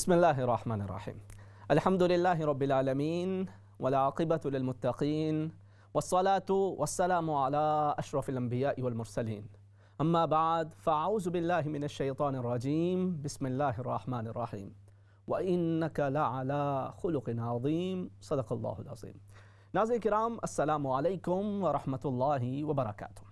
بسم الله الرحمن الرحيم. الحمد لله رب العالمين والعاقبة للمتقين والصلاة والسلام على أشرف الأنبياء والمرسلين. أما بعد فأعوذ بالله من الشيطان الرجيم. بسم الله الرحمن الرحيم. وإنك لعلى خلق عظيم. صدق الله العظيم. ناظرین کرام، السلام علیکم ورحمۃ اللہ وبرکاتہ۔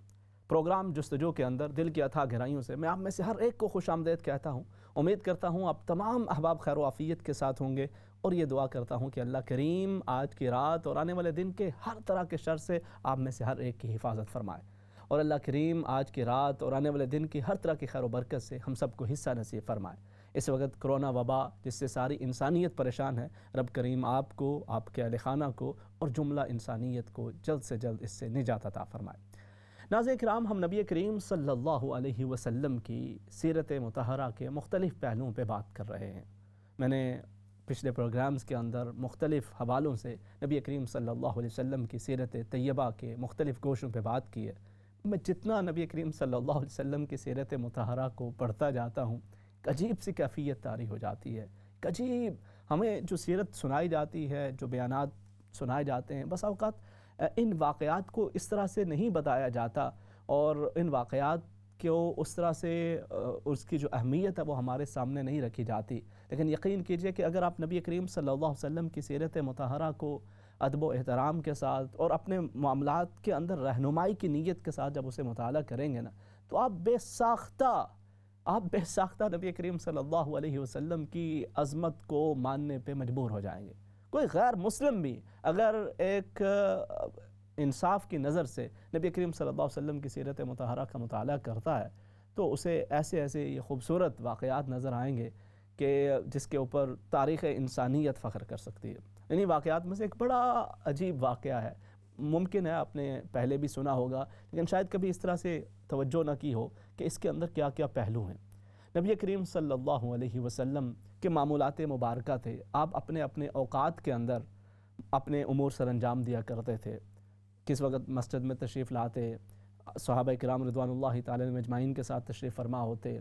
پروگرام جستجو کے اندر دل کی اتھا گہرائیوں سے میں آپ میں سے ہر ایک کو خوش آمدید کہتا ہوں۔ امید کرتا ہوں آپ تمام احباب خیر و عافیت کے ساتھ ہوں گے، اور یہ دعا کرتا ہوں کہ اللہ کریم آج کی رات اور آنے والے دن کے ہر طرح کے شر سے آپ میں سے ہر ایک کی حفاظت فرمائے، اور اللہ کریم آج کی رات اور آنے والے دن کی ہر طرح کی خیر و برکت سے ہم سب کو حصہ نصیب فرمائے۔ اس وقت کرونا وبا جس سے ساری انسانیت پریشان ہے، رب کریم آپ کو، آپ کے اہل خانہ کو اور جملہ انسانیت کو جلد سے جلد اس سے نجات عطا فرمائے۔ ناظرین کرام، ہم نبی کریم صلی اللہ علیہ وسلم کی سیرت مطہرہ کے مختلف پہلوؤں پہ بات کر رہے ہیں۔ میں نے پچھلے پروگرامز کے اندر مختلف حوالوں سے نبی کریم صلی اللہ علیہ وسلم کی سیرت طیبہ کے مختلف گوشوں پہ بات کی ہے۔ میں جتنا نبی کریم صلی اللہ علیہ وسلم کی سیرت مطہرہ کو پڑھتا جاتا ہوں، عجیب سی کیفیت طاری ہو جاتی ہے۔ عجیب ہمیں جو سیرت سنائی جاتی ہے، جو بیانات سنائے جاتے ہیں، بس اوقات ان واقعات کو اس طرح سے نہیں بتایا جاتا، اور ان واقعات کو اس طرح سے اس کی جو اہمیت ہے وہ ہمارے سامنے نہیں رکھی جاتی۔ لیکن یقین کیجئے کہ اگر آپ نبی کریم صلی اللہ علیہ وسلم کی سیرت مطہرہ کو ادب و احترام کے ساتھ اور اپنے معاملات کے اندر رہنمائی کی نیت کے ساتھ جب اسے مطالعہ کریں گے نا، تو آپ بے ساختہ نبی کریم صلی اللہ علیہ وسلم کی عظمت کو ماننے پہ مجبور ہو جائیں گے۔ کوئی غیر مسلم بھی اگر ایک انصاف کی نظر سے نبی کریم صلی اللہ علیہ وسلم کی سیرت مطہرہ کا مطالعہ کرتا ہے، تو اسے ایسے یہ خوبصورت واقعات نظر آئیں گے کہ جس کے اوپر تاریخ انسانیت فخر کر سکتی ہے۔ انہی واقعات میں سے ایک بڑا عجیب واقعہ ہے، ممکن ہے آپ نے پہلے بھی سنا ہوگا، لیکن شاید کبھی اس طرح سے توجہ نہ کی ہو کہ اس کے اندر کیا کیا پہلو ہیں۔ نبی کریم صلی اللہ علیہ وسلم کے معمولات مبارکہ تھے۔ آپ اپنے اوقات کے اندر اپنے امور سر انجام دیا کرتے تھے۔ کس وقت مسجد میں تشریف لاتے، صحابہ کرام رضوان اللہ تعالی علیہم اجمعین کے ساتھ تشریف فرما ہوتے،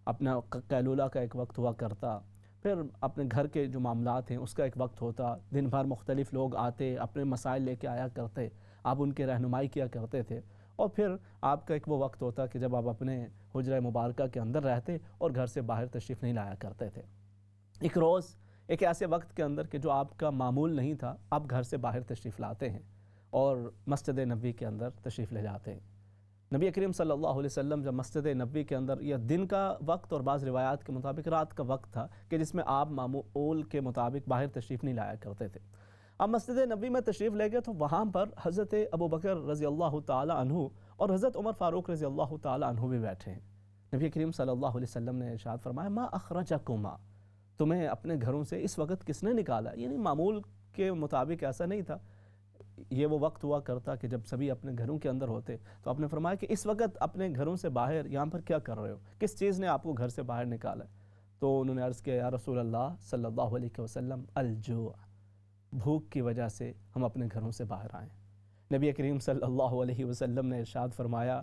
اپنا قیلولہ کا ایک وقت ہوا کرتا، پھر اپنے گھر کے جو معاملات ہیں اس کا ایک وقت ہوتا، دن بھر مختلف لوگ آتے، اپنے مسائل لے کے آیا کرتے، آپ ان کے رہنمائی کیا کرتے تھے، اور پھر آپ کا ایک وہ وقت ہوتا کہ جب آپ اپنے حجرہ مبارکہ کے اندر رہتے اور گھر سے باہر تشریف نہیں لایا کرتے تھے۔ ایک روز ایک ایسے وقت کے اندر کہ جو آپ کا معمول نہیں تھا، آپ گھر سے باہر تشریف لاتے ہیں اور مسجد نبوی کے اندر تشریف لے جاتے ہیں۔ نبی کریم صلی اللہ علیہ وسلم جب مسجد نبوی کے اندر یہ دن کا وقت اور بعض روایات کے مطابق رات کا وقت تھا کہ جس میں آپ معمول کے مطابق باہر تشریف نہیں لایا کرتے تھے، اب مسجد نبوی میں تشریف لے گئے تو وہاں پر حضرت ابو بکر رضی اللہ تعالی عنہ اور حضرت عمر فاروق رضی اللہ تعالی عنہ بھی بیٹھے ہیں۔ نبی کریم صلی اللہ علیہ وسلم نے ارشاد فرمایا، ما اخرجکما، تمہیں اپنے گھروں سے اس وقت کس نے نکالا؟ یعنی معمول کے مطابق ایسا نہیں تھا، یہ وہ وقت ہوا کرتا کہ جب سبھی اپنے گھروں کے اندر ہوتے، تو آپ نے فرمایا کہ اس وقت اپنے گھروں سے باہر یہاں پر کیا کر رہے ہو، کس چیز نے آپ کو گھر سے باہر نکالا؟ تو انہوں نے عرض کیا، یا رسول اللہ صلی اللہ علیہ وسلم، الجوع، بھوک کی وجہ سے ہم اپنے گھروں سے باہر آئے۔ نبی کریم صلی اللہ علیہ وسلم نے ارشاد فرمایا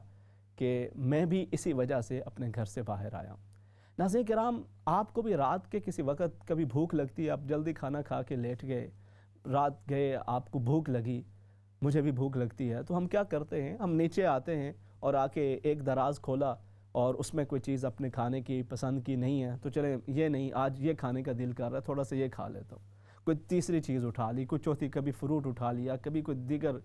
کہ میں بھی اسی وجہ سے اپنے گھر سے باہر آیا ہوں۔ ناظرین کرام، آپ کو بھی رات کے کسی وقت کبھی بھوک لگتی ہے، آپ جلدی کھانا کھا کے لیٹ گئے، رات گئے، آپ کو بھوک لگی، مجھے بھی بھوک لگتی ہے، تو ہم کیا کرتے ہیں؟ ہم نیچے آتے ہیں اور آ کے ایک دراز کھولا اور اس میں کوئی چیز اپنے کھانے کی پسند کی نہیں ہے تو چلیں یہ نہیں، آج یہ کھانے کا دل کر رہا ہے، تھوڑا سا یہ کھا لیتا ہوں، کوئی تیسری چیز اٹھا لی، کوئی چوتھی، کبھی فروٹ اٹھا لیا، کبھی کوئی دیگر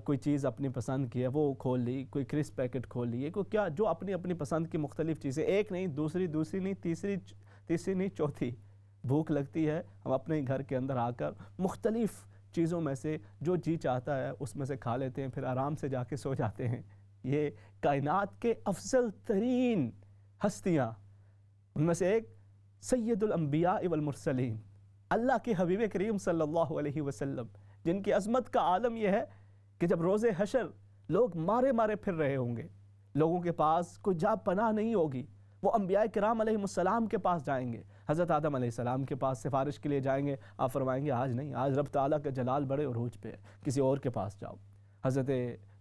کوئی چیز اپنی پسند کی ہے وہ کھول لی، کوئی کرسپ پیکٹ کھول لی، کوئی کیا، جو اپنی پسند کی مختلف چیزیں، ایک نہیں، دوسری نہیں، تیسری نہیں، چوتھی۔ بھوک لگتی ہے، ہم اپنے گھر کے اندر آ کر مختلف چیزوں میں سے جو جی چاہتا ہے اس میں سے کھا لیتے ہیں، پھر آرام سے جا کے سو جاتے ہیں۔ یہ کائنات کے افضل ترین ہستیاں، ان میں سے ایک سید الانبیاء والمرسلین، اللہ کے حبیب کریم صلی اللہ علیہ وسلم، جن کی عظمت کا عالم یہ ہے کہ جب روز حشر لوگ مارے پھر رہے ہوں گے، لوگوں کے پاس کوئی جا پناہ نہیں ہوگی، وہ انبیاء کرام علیہ السلام کے پاس جائیں گے، حضرت آدم علیہ السلام کے پاس سفارش کے لیے جائیں گے، آپ فرمائیں گے آج نہیں، آج رب تعالیٰ کا جلال بڑے عروج پہ ہے، کسی اور کے پاس جاؤ۔ حضرت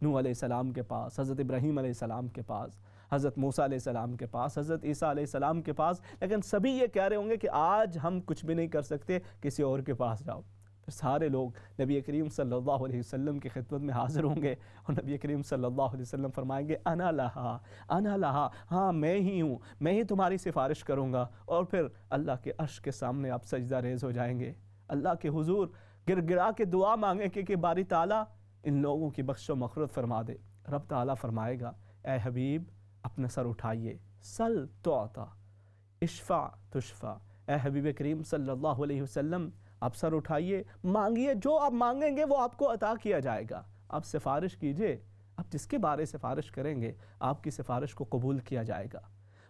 نوح علیہ السلام کے پاس، حضرت ابراہیم علیہ السلام کے پاس، حضرت موسیٰ علیہ السلام کے پاس، حضرت عیسیٰ علیہ السلام کے پاس، لیکن سبھی یہ کہہ رہے ہوں گے کہ آج ہم کچھ بھی نہیں کر سکتے، کسی اور کے پاس جاؤ۔ پھر سارے لوگ نبی کریم صلی اللہ علیہ وسلم کی خدمت میں حاضر ہوں گے اور نبی کریم صلی اللہ علیہ وسلم فرمائیں گے انا لہا، انا لہا، ہاں میں ہی ہوں، میں ہی تمہاری سفارش کروں گا۔ اور پھر اللہ کے عرش کے سامنے آپ سجدہ ریز ہو جائیں گے، اللہ کے حضور گر گرا کے دعا مانگیں کہ باری تعالیٰ ان لوگوں کی بخش و مغفرت فرما دے۔ رب تعالیٰ فرمائے گا اے حبیب اپنا سر اٹھائیے، سل تعطا، اشفع تشفع، اے حبیب کریم صلی اللہ علیہ وسلم آپ سر اٹھائیے، مانگیے، جو آپ مانگیں گے وہ آپ کو عطا کیا جائے گا۔ آپ سفارش کیجئے، آپ جس کے بارے سفارش کریں گے آپ کی سفارش کو قبول کیا جائے گا۔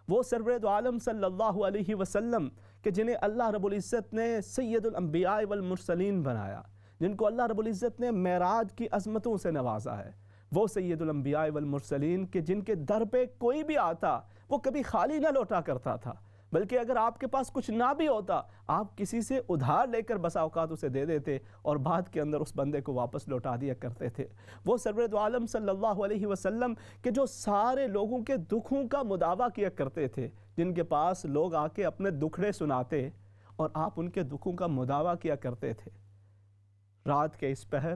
وہ سرور دو عالم صلی اللہ علیہ وسلم کہ جنہیں اللہ رب العزت نے سید الانبیاء والمرسلین بنایا، جن کو اللہ رب العزت نے معراج کی عظمتوں سے نوازا ہے، وہ سید الانبیاء والمرسلین کہ جن کے در پہ کوئی بھی آتا وہ کبھی خالی نہ لوٹا کرتا تھا، بلکہ اگر آپ کے پاس کچھ نہ بھی ہوتا آپ کسی سے ادھار لے کر بسا اوقات اسے دے دیتے اور بعد کے اندر اس بندے کو واپس لوٹا دیا کرتے تھے۔ وہ سرور دو عالم صلی اللہ علیہ وسلم کہ جو سارے لوگوں کے دکھوں کا مداوع کیا کرتے تھے، جن کے پاس لوگ آ کے اپنے دکھڑے سناتے اور آپ ان کے دکھوں کا مداوع کیا کرتے تھے۔ رات کے اس پہر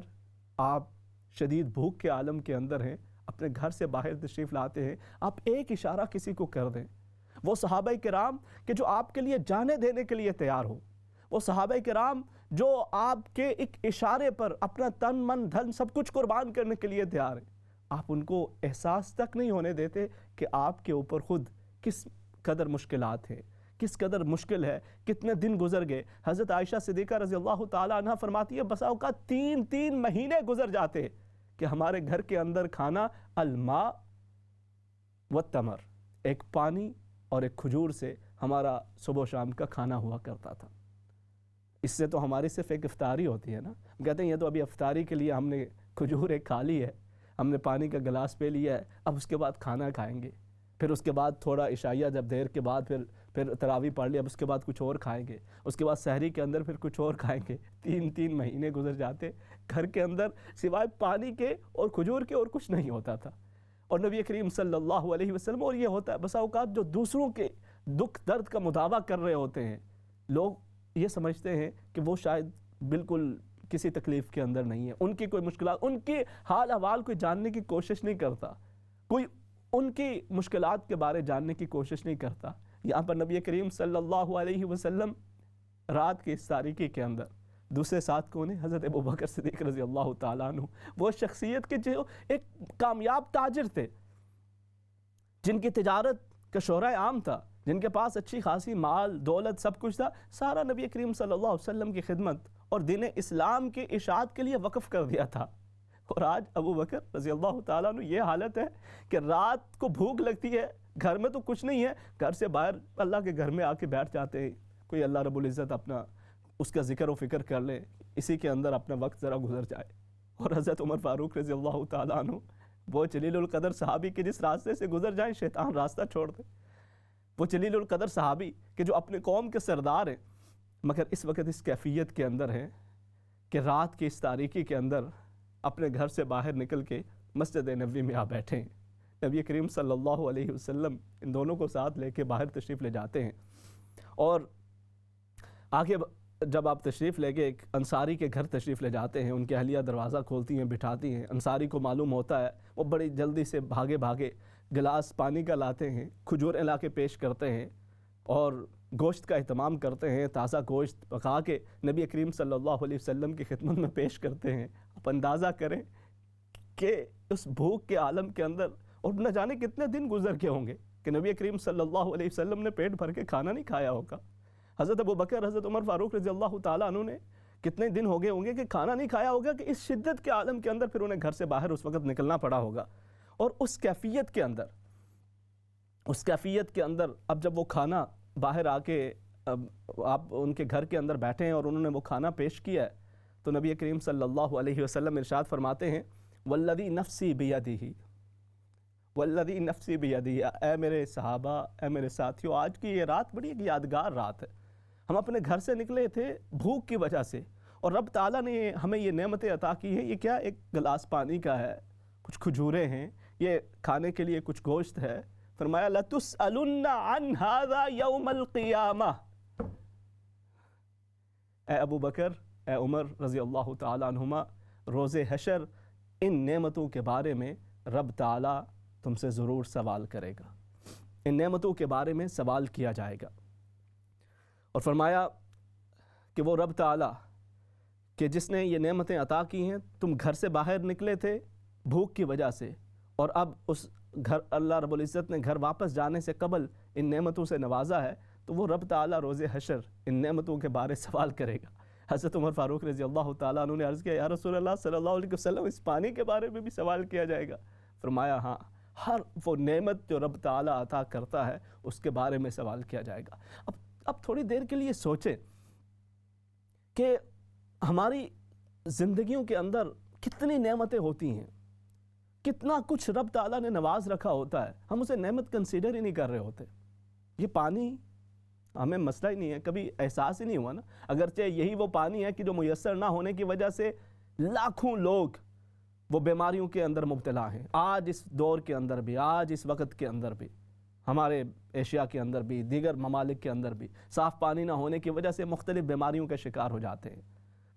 آپ شدید بھوک کے عالم کے اندر ہیں، اپنے گھر سے باہر تشریف لاتے ہیں، آپ ایک اشارہ کسی کو کر دیں، وہ صحابہ کرام کہ جو آپ کے لیے جانیں دینے کے لیے تیار ہو، وہ صحابہ کرام جو آپ کے ایک اشارے پر اپنا تن من دھن سب کچھ قربان کرنے کے لیے تیار ہیں، آپ ان کو احساس تک نہیں ہونے دیتے کہ آپ کے اوپر خود کس قدر مشکلات ہیں، کس قدر مشکل ہے، کتنے دن گزر گئے۔ حضرت عائشہ صدیقہ رضی اللہ تعالیٰ عنہ فرماتی ہے بسا اوقات 3 مہینے گزر جاتے کہ ہمارے گھر کے اندر کھانا الماء والتمر، ایک پانی اور ایک کھجور سے ہمارا صبح و شام کا کھانا ہوا کرتا تھا۔ اس سے تو ہماری صرف ایک افطاری ہوتی ہے نا، ہم کہتے ہیں یہ تو ابھی افطاری کے لیے ہم نے کھجور ایک کھا لی ہے، ہم نے پانی کا گلاس پی لیا ہے، اب اس کے بعد کھانا کھائیں گے، پھر اس کے بعد تھوڑا عشائیہ جب دیر کے بعد پھر تراویح پڑھ لیا، اب اس کے بعد کچھ اور کھائیں گے، اس کے بعد سحری کے اندر پھر کچھ اور کھائیں گے۔ 3 مہینے گزر جاتے، گھر کے اندر سوائے پانی کے اور کھجور کے اور کچھ نہیں ہوتا تھا۔ اور نبی کریم صلی اللہ علیہ وسلم، اور یہ ہوتا ہے بسا اوقات جو دوسروں کے دکھ درد کا مداوع کر رہے ہوتے ہیں، لوگ یہ سمجھتے ہیں کہ وہ شاید بالکل کسی تکلیف کے اندر نہیں ہے، ان کی کوئی مشکلات، ان کے حال احوال کوئی جاننے کی کوشش نہیں کرتا، کوئی ان کی مشکلات کے بارے جاننے کی کوشش نہیں کرتا۔ یہاں پر نبی کریم صلی اللہ علیہ وسلم رات کی اس تاریکی کے اندر دوسرے ساتھ کون ہیں؟ حضرت ابوبکر صدیق رضی اللہ تعالیٰ عنہ، وہ شخصیت کے جو ایک کامیاب تاجر تھے، جن کی تجارت کا شہرہ عام تھا، جن کے پاس اچھی خاصی مال دولت سب کچھ تھا، سارا نبی کریم صلی اللہ علیہ وسلم کی خدمت اور دین اسلام کے اشاعت کے لیے وقف کر دیا تھا۔ اور آج ابوبکر رضی اللہ تعالیٰ عنہ یہ حالت ہے کہ رات کو بھوک لگتی ہے، گھر میں تو کچھ نہیں ہے، گھر سے باہر اللہ کے گھر میں آ کے بیٹھ جاتے ہیں، کوئی اللہ رب العزت اپنا اس کا ذکر و فکر کر لے، اسی کے اندر اپنا وقت ذرا گزر جائے۔ اور حضرت عمر فاروق رضی اللہ تعالیٰ عنہ، وہ جلیل القدر صحابی کے جس راستے سے گزر جائیں شیطان راستہ چھوڑ دے، وہ جلیل القدر صحابی کہ جو اپنے قوم کے سردار ہیں، مگر اس وقت اس کیفیت کے اندر ہیں کہ رات کی اس تاریکی کے اندر اپنے گھر سے باہر نکل کے مسجد نبوی میں آ بیٹھے ہیں۔ نبی کریم صلی اللہ علیہ وسلم ان دونوں کو ساتھ لے کے باہر تشریف لے جاتے ہیں، اور آگے جب آپ تشریف لے کے ایک انصاری کے گھر تشریف لے جاتے ہیں، ان کی اہلیہ دروازہ کھولتی ہیں، بٹھاتی ہیں، انصاری کو معلوم ہوتا ہے، وہ بڑی جلدی سے بھاگے گلاس پانی کا لاتے ہیں، کھجور لا کے پیش کرتے ہیں اور گوشت کا اہتمام کرتے ہیں، تازہ گوشت پکا کے نبی کریم صلی اللہ علیہ وسلم کی خدمت میں پیش کرتے ہیں۔ آپ اندازہ کریں کہ اس بھوک کے عالم کے اندر، اور نہ جانے کتنے دن گزر کے ہوں گے کہ نبی کریم صلی اللہ علیہ وسلم نے پیٹ بھر کے کھانا نہیں کھایا ہوگا۔ حضرت ابوبکر، حضرت عمر فاروق رضی اللہ تعالیٰ عنہ نے کتنے دن ہو گئے ہوں گے کہ کھانا نہیں کھایا ہوگا، کہ اس شدت کے عالم کے اندر پھر انہیں گھر سے باہر اس وقت نکلنا پڑا ہوگا۔ اور اس کیفیت کے اندر اب جب وہ کھانا باہر آ کے آپ ان کے گھر کے اندر بیٹھے ہیں اور انہوں نے وہ کھانا پیش کیا ہے، تو نبی کریم صلی اللہ علیہ وسلم ارشاد فرماتے ہیں والذی نفسی بیدہ، والذی نفسی بیدہ، اے میرے صحابہ، اے میرے ساتھیوں، آج کی یہ رات بڑی ایک یادگار رات ہے۔ ہم اپنے گھر سے نکلے تھے بھوک کی وجہ سے، اور رب تعالیٰ نے ہمیں یہ نعمتیں عطا کی ہیں۔ یہ کیا؟ ایک گلاس پانی کا ہے، کچھ کھجوریں ہیں، یہ کھانے کے لیے کچھ گوشت ہے، فرمایا لَتُسْأَلُنَّ عَنْ هَذَا يَوْمَ الْقِيَامَةِ، اے ابو بکر، اے عمر رضی اللہ تعالیٰ عنہما، روز حشر ان نعمتوں کے بارے میں رب تعالیٰ تم سے ضرور سوال کرے گا، ان نعمتوں کے بارے میں سوال کیا جائے گا۔ اور فرمایا کہ وہ رب تعالیٰ کہ جس نے یہ نعمتیں عطا کی ہیں، تم گھر سے باہر نکلے تھے بھوک کی وجہ سے، اور اب اس گھر اللہ رب العزت نے گھر واپس جانے سے قبل ان نعمتوں سے نوازا ہے، تو وہ رب تعالیٰ روز حشر ان نعمتوں کے بارے سوال کرے گا۔ حضرت عمر فاروق رضی اللہ تعالیٰ عنہ نے عرض کیا، یا رسول اللہ صلی اللہ علیہ وسلم، اس پانی کے بارے میں بھی سوال کیا جائے گا؟ فرمایا ہاں، ہر وہ نعمت جو رب تعالیٰ عطا کرتا ہے اس کے بارے میں سوال کیا جائے گا۔ اب تھوڑی دیر کے لیے سوچیں کہ ہماری زندگیوں کے اندر کتنی نعمتیں ہوتی ہیں، کتنا کچھ رب تعالیٰ نے نواز رکھا ہوتا ہے، ہم اسے نعمت کنسیڈر ہی نہیں کر رہے ہوتے۔ یہ پانی ہمیں مسئلہ ہی نہیں ہے، کبھی احساس ہی نہیں ہوا نا، اگرچہ یہی وہ پانی ہے کہ جو میسر نہ ہونے کی وجہ سے لاکھوں لوگ وہ بیماریوں کے اندر مبتلا ہیں۔ آج اس دور کے اندر بھی، آج اس وقت کے اندر بھی، ہمارے ایشیا کے اندر بھی، دیگر ممالک کے اندر بھی صاف پانی نہ ہونے کی وجہ سے مختلف بیماریوں کا شکار ہو جاتے ہیں۔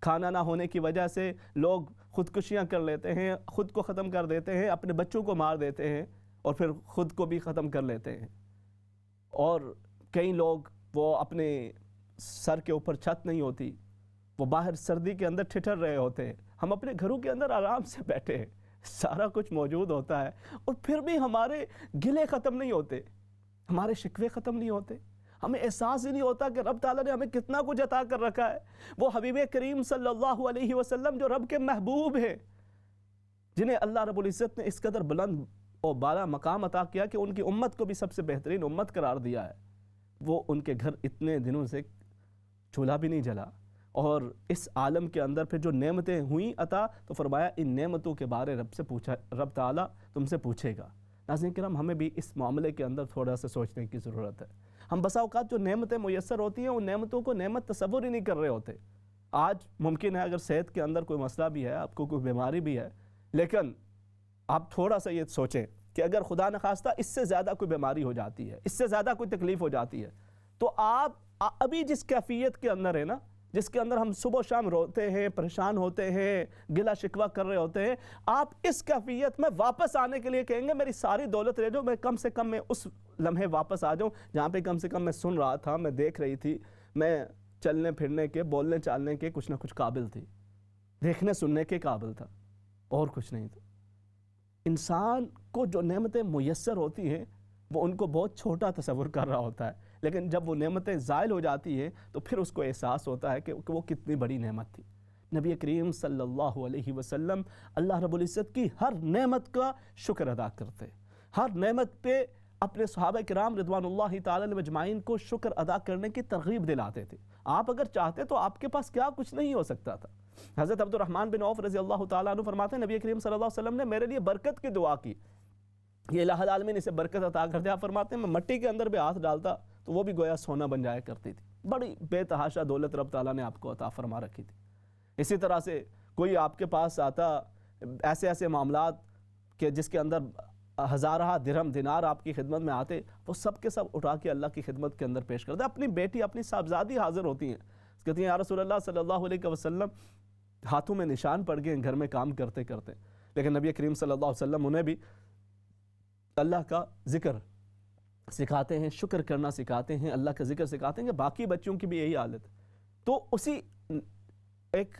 کھانا نہ ہونے کی وجہ سے لوگ خودکشیاں کر لیتے ہیں، خود کو ختم کر دیتے ہیں، اپنے بچوں کو مار دیتے ہیں اور پھر خود کو بھی ختم کر لیتے ہیں۔ اور کئی لوگ وہ اپنے سر کے اوپر چھت نہیں ہوتی، وہ باہر سردی کے اندر ٹھٹر رہے ہوتے ہیں، ہم اپنے گھروں کے اندر آرام سے بیٹھے ہیں، سارا کچھ موجود ہوتا ہے، اور پھر بھی ہمارے گلے ختم نہیں ہوتے، ہمارے شکوے ختم نہیں ہوتے، ہمیں احساس ہی نہیں ہوتا کہ رب تعالیٰ نے ہمیں کتنا کچھ عطا کر رکھا ہے۔ وہ حبیب کریم صلی اللہ علیہ وسلم جو رب کے محبوب ہیں، جنہیں اللہ رب العزت نے اس قدر بلند اور بالا مقام عطا کیا کہ ان کی امت کو بھی سب سے بہترین امت قرار دیا ہے، وہ ان کے گھر اتنے دنوں سے چولہا بھی نہیں جلا، اور اس عالم کے اندر پھر جو نعمتیں ہوئیں عطا، تو فرمایا ان نعمتوں کے بارے رب تعالیٰ تم سے پوچھے گا۔ ناظرین کرام، ہمیں بھی اس معاملے کے اندر تھوڑا سا سوچنے کی ضرورت ہے۔ ہم بسا اوقات جو نعمتیں میسر ہوتی ہیں، ان نعمتوں کو نعمت تصور ہی نہیں کر رہے ہوتے۔ آج ممکن ہے اگر صحت کے اندر کوئی مسئلہ بھی ہے، آپ کو کوئی بیماری بھی ہے، لیکن آپ تھوڑا سا یہ سوچیں کہ اگر خدا نخواستہ اس سے زیادہ کوئی بیماری ہو جاتی ہے، اس سے زیادہ کوئی تکلیف ہو جاتی ہے، تو آپ ابھی جس کیفیت کے اندر ہے نا، جس کے اندر ہم صبح و شام روتے ہیں، پریشان ہوتے ہیں، گلہ شکوہ کر رہے ہوتے ہیں، آپ اس کیفیت میں واپس آنے کے لیے کہیں گے میری ساری دولت لے جاؤ، میں کم سے کم میں اس لمحے واپس آ جاؤں جہاں پہ کم سے کم میں سن رہا تھا، میں دیکھ رہی تھی، میں چلنے پھرنے کے، بولنے چالنے کے کچھ نہ کچھ قابل تھی، دیکھنے سننے کے قابل تھا، اور کچھ نہیں تھا۔ انسان کو جو نعمتیں میسر ہوتی ہیں وہ ان کو بہت چھوٹا تصور کر رہا ہوتا ہے، لیکن جب وہ نعمتیں زائل ہو جاتی ہیں تو پھر اس کو احساس ہوتا ہے کہ وہ کتنی بڑی نعمت تھی۔ نبی کریم صلی اللہ علیہ وسلم اللہ رب العزت کی ہر نعمت کا شکر ادا کرتے، ہر نعمت پہ اپنے صحابہ کرام رضوان اللہ تعالی علیہم اجمعین کو شکر ادا کرنے کی ترغیب دلاتے تھے۔ آپ اگر چاہتے تو آپ کے پاس کیا کچھ نہیں ہو سکتا تھا۔ حضرت عبد الرحمن بن عوف رضی اللہ تعالیٰ عنہ فرماتے ہیں نبی کریم صلی اللہ علیہ وسلم نے میرے لیے برکت کی دعا کی، یہ الہ العالمین اسے برکت عطا کر دے۔ آپ فرماتے ہیں میں مٹی کے اندر بھی ہاتھ ڈالتا تو وہ بھی گویا سونا بن جایا کرتی تھی۔ بڑی بے تحاشا دولت رب تعالیٰ نے آپ کو عطا فرما رکھی تھی۔ اسی طرح سے کوئی آپ کے پاس آتا، ایسے معاملات کہ جس کے اندر ہزارہ درہم دینار آپ کی خدمت میں آتے، وہ سب کے سب اٹھا کے اللہ کی خدمت کے اندر پیش کرتے۔ اپنی بیٹی، اپنی صاحبزادی حاضر ہوتی ہیں، کہتی ہیں یا رسول اللہ صلی اللہ علیہ وسلم، ہاتھوں میں نشان پڑ گئے گھر میں کام کرتے کرتے، لیکن نبی کریم صلی اللہ علیہ وسلم انہیں بھی اللہ کا ذکر سکھاتے ہیں، شکر کرنا سکھاتے ہیں، اللہ کا ذکر سکھاتے ہیں کہ باقی بچوں کی بھی یہی حالت ہے۔ تو اسی ایک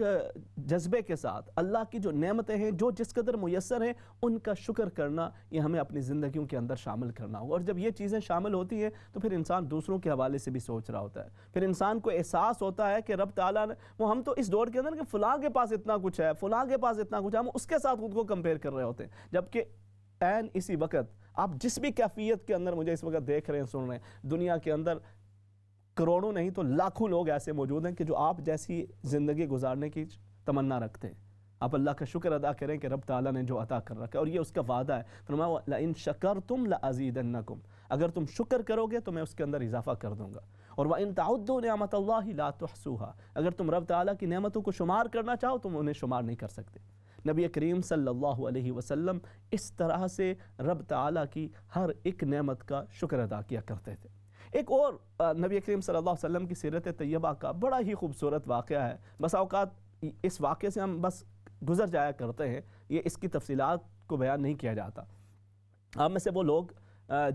جذبے کے ساتھ اللہ کی جو نعمتیں ہیں، جو جس قدر میسر ہیں، ان کا شکر کرنا، یہ ہمیں اپنی زندگیوں کے اندر شامل کرنا ہوگا۔ اور جب یہ چیزیں شامل ہوتی ہیں تو پھر انسان دوسروں کے حوالے سے بھی سوچ رہا ہوتا ہے، پھر انسان کو احساس ہوتا ہے کہ رب تعالیٰ نے ہم تو اس دور کے اندر کہ فلاں کے پاس اتنا کچھ ہے، فلاں کے پاس اتنا کچھ ہے، ہم اس کے ساتھ خود کو کمپیئر کر رہے ہوتے ہیں، جبکہ عین اسی وقت آپ جس بھی کیفیت کے اندر مجھے اس وقت دیکھ رہے ہیں، سن رہے ہیں، دنیا کے اندر کروڑوں نہیں تو لاکھوں لوگ ایسے موجود ہیں کہ جو آپ جیسی زندگی گزارنے کی تمنا رکھتے ہیں۔ آپ اللہ کا شکر ادا کریں کہ رب تعالیٰ نے جو عطا کر رکھا ہے، اور یہ اس کا وعدہ ہے۔ فرمایا لَإِن شَكَرْتُمْ لَأَزِيدَنَّكُمْ، اگر تم شکر کرو گے تو میں اس کے اندر اضافہ کر دوں گا، اور وَإِن تَعُدُّوا نِعْمَةَ اللَّهِ لَا تُحْصُوهَا، اگر تم رب تعالیٰ کی نعمتوں کو شمار کرنا چاہو تو انہیں شمار نہیں کر سکتے۔ نبی کریم صلی اللہ علیہ وسلم اس طرح سے رب تعالیٰ کی ہر ایک نعمت کا شکر ادا کیا کرتے تھے۔ ایک اور نبی کریم صلی اللہ علیہ وسلم کی سیرت طیبہ کا بڑا ہی خوبصورت واقعہ ہے، بسا اوقات اس واقعے سے ہم بس گزر جایا کرتے ہیں، یہ اس کی تفصیلات کو بیان نہیں کیا جاتا۔ آپ میں سے وہ لوگ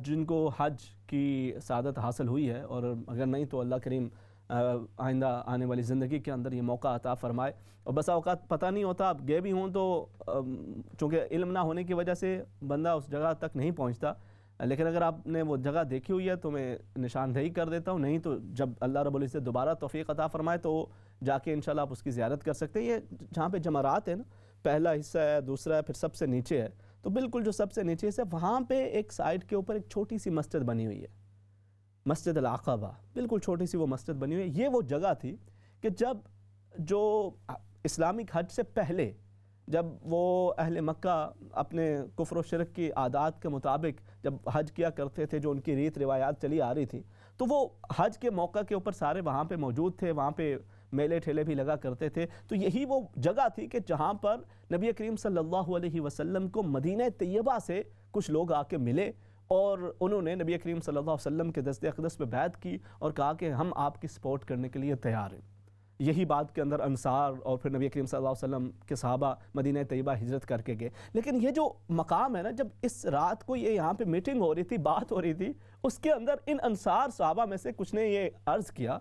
جن کو حج کی سعادت حاصل ہوئی ہے، اور اگر نہیں تو اللہ کریم آئندہ آنے والی زندگی کے اندر یہ موقع عطا فرمائے، اور بسا اوقات پتہ نہیں ہوتا، آپ گئے بھی ہوں تو چونکہ علم نہ ہونے کی وجہ سے بندہ اس جگہ تک نہیں پہنچتا، لیکن اگر آپ نے وہ جگہ دیکھی ہوئی ہے تو میں نشاندہی کر دیتا ہوں، نہیں تو جب اللہ رب العزت دوبارہ توفیق عطا فرمائے تو جا کے انشاءاللہ آپ اس کی زیارت کر سکتے ہیں۔ یہ جہاں پہ جمرات ہیں نا، پہلا حصہ ہے، دوسرا ہے، پھر سب سے نیچے ہے، تو بالکل جو سب سے نیچے ہے وہاں پہ ایک سائڈ کے اوپر ایک چھوٹی سی مسجد بنی ہوئی ہے، مسجد العقبہ، بالکل چھوٹی سی وہ مسجد بنی ہوئی ہے۔ یہ وہ جگہ تھی کہ جب جو اسلامک حج سے پہلے جب وہ اہل مکہ اپنے کفر و شرک کی عادات کے مطابق جب حج کیا کرتے تھے، جو ان کی ریت روایات چلی آ رہی تھی، تو وہ حج کے موقع کے اوپر سارے وہاں پہ موجود تھے، وہاں پہ میلے ٹھیلے بھی لگا کرتے تھے۔ تو یہی وہ جگہ تھی کہ جہاں پر نبی کریم صلی اللہ علیہ وسلم کو مدینہ طیبہ سے کچھ لوگ آ کے ملے، اور انہوں نے نبی کریم صلی اللہ علیہ وسلم کے دست اقدس پہ بیعت کی اور کہا کہ ہم آپ کی سپورٹ کرنے کے لیے تیار ہیں۔ یہی بات کے اندر انصار اور پھر نبی کریم صلی اللہ علیہ وسلم کے صحابہ مدینہ طیبہ ہجرت کر کے گئے۔ لیکن یہ جو مقام ہے نا، جب اس رات کو یہ یہاں پہ میٹنگ ہو رہی تھی، بات ہو رہی تھی، اس کے اندر ان انصار صحابہ میں سے کچھ نے یہ عرض کیا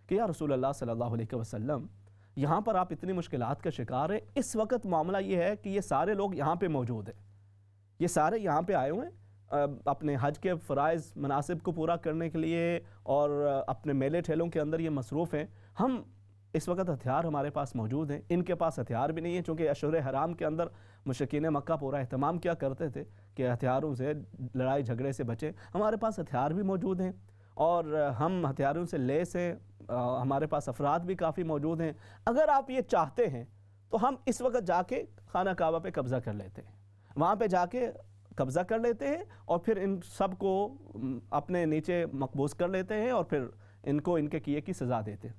کہ یا رسول اللہ صلی اللہ علیہ وسلم، یہاں پر آپ اتنی مشکلات کا شکار ہیں، اس وقت معاملہ یہ ہے کہ یہ سارے لوگ یہاں پہ موجود ہیں، یہ سارے یہاں پہ آئے ہوئے ہیں اپنے حج کے فرائض مناسب کو پورا کرنے کے لیے، اور اپنے میلے ٹھیلوں کے اندر یہ مصروف ہیں۔ ہم اس وقت ہتھیار ہمارے پاس موجود ہیں، ان کے پاس ہتھیار بھی نہیں ہیں، چونکہ اشہر حرام کے اندر مشرکین مکہ پورا اہتمام کیا کرتے تھے کہ ہتھیاروں سے، لڑائی جھگڑے سے بچیں۔ ہمارے پاس ہتھیار بھی موجود ہیں اور ہم ہتھیاروں سے لیس ہیں، ہمارے پاس افراد بھی کافی موجود ہیں۔ اگر آپ یہ چاہتے ہیں تو ہم اس وقت جا کے خانہ کعبہ پہ قبضہ کر لیتے ہیں، وہاں پہ جا کے قبضہ کر لیتے ہیں، اور پھر ان سب کو اپنے نیچے مقبوض کر لیتے ہیں، اور پھر ان کو ان کے کیے کی سزا دیتے ہیں۔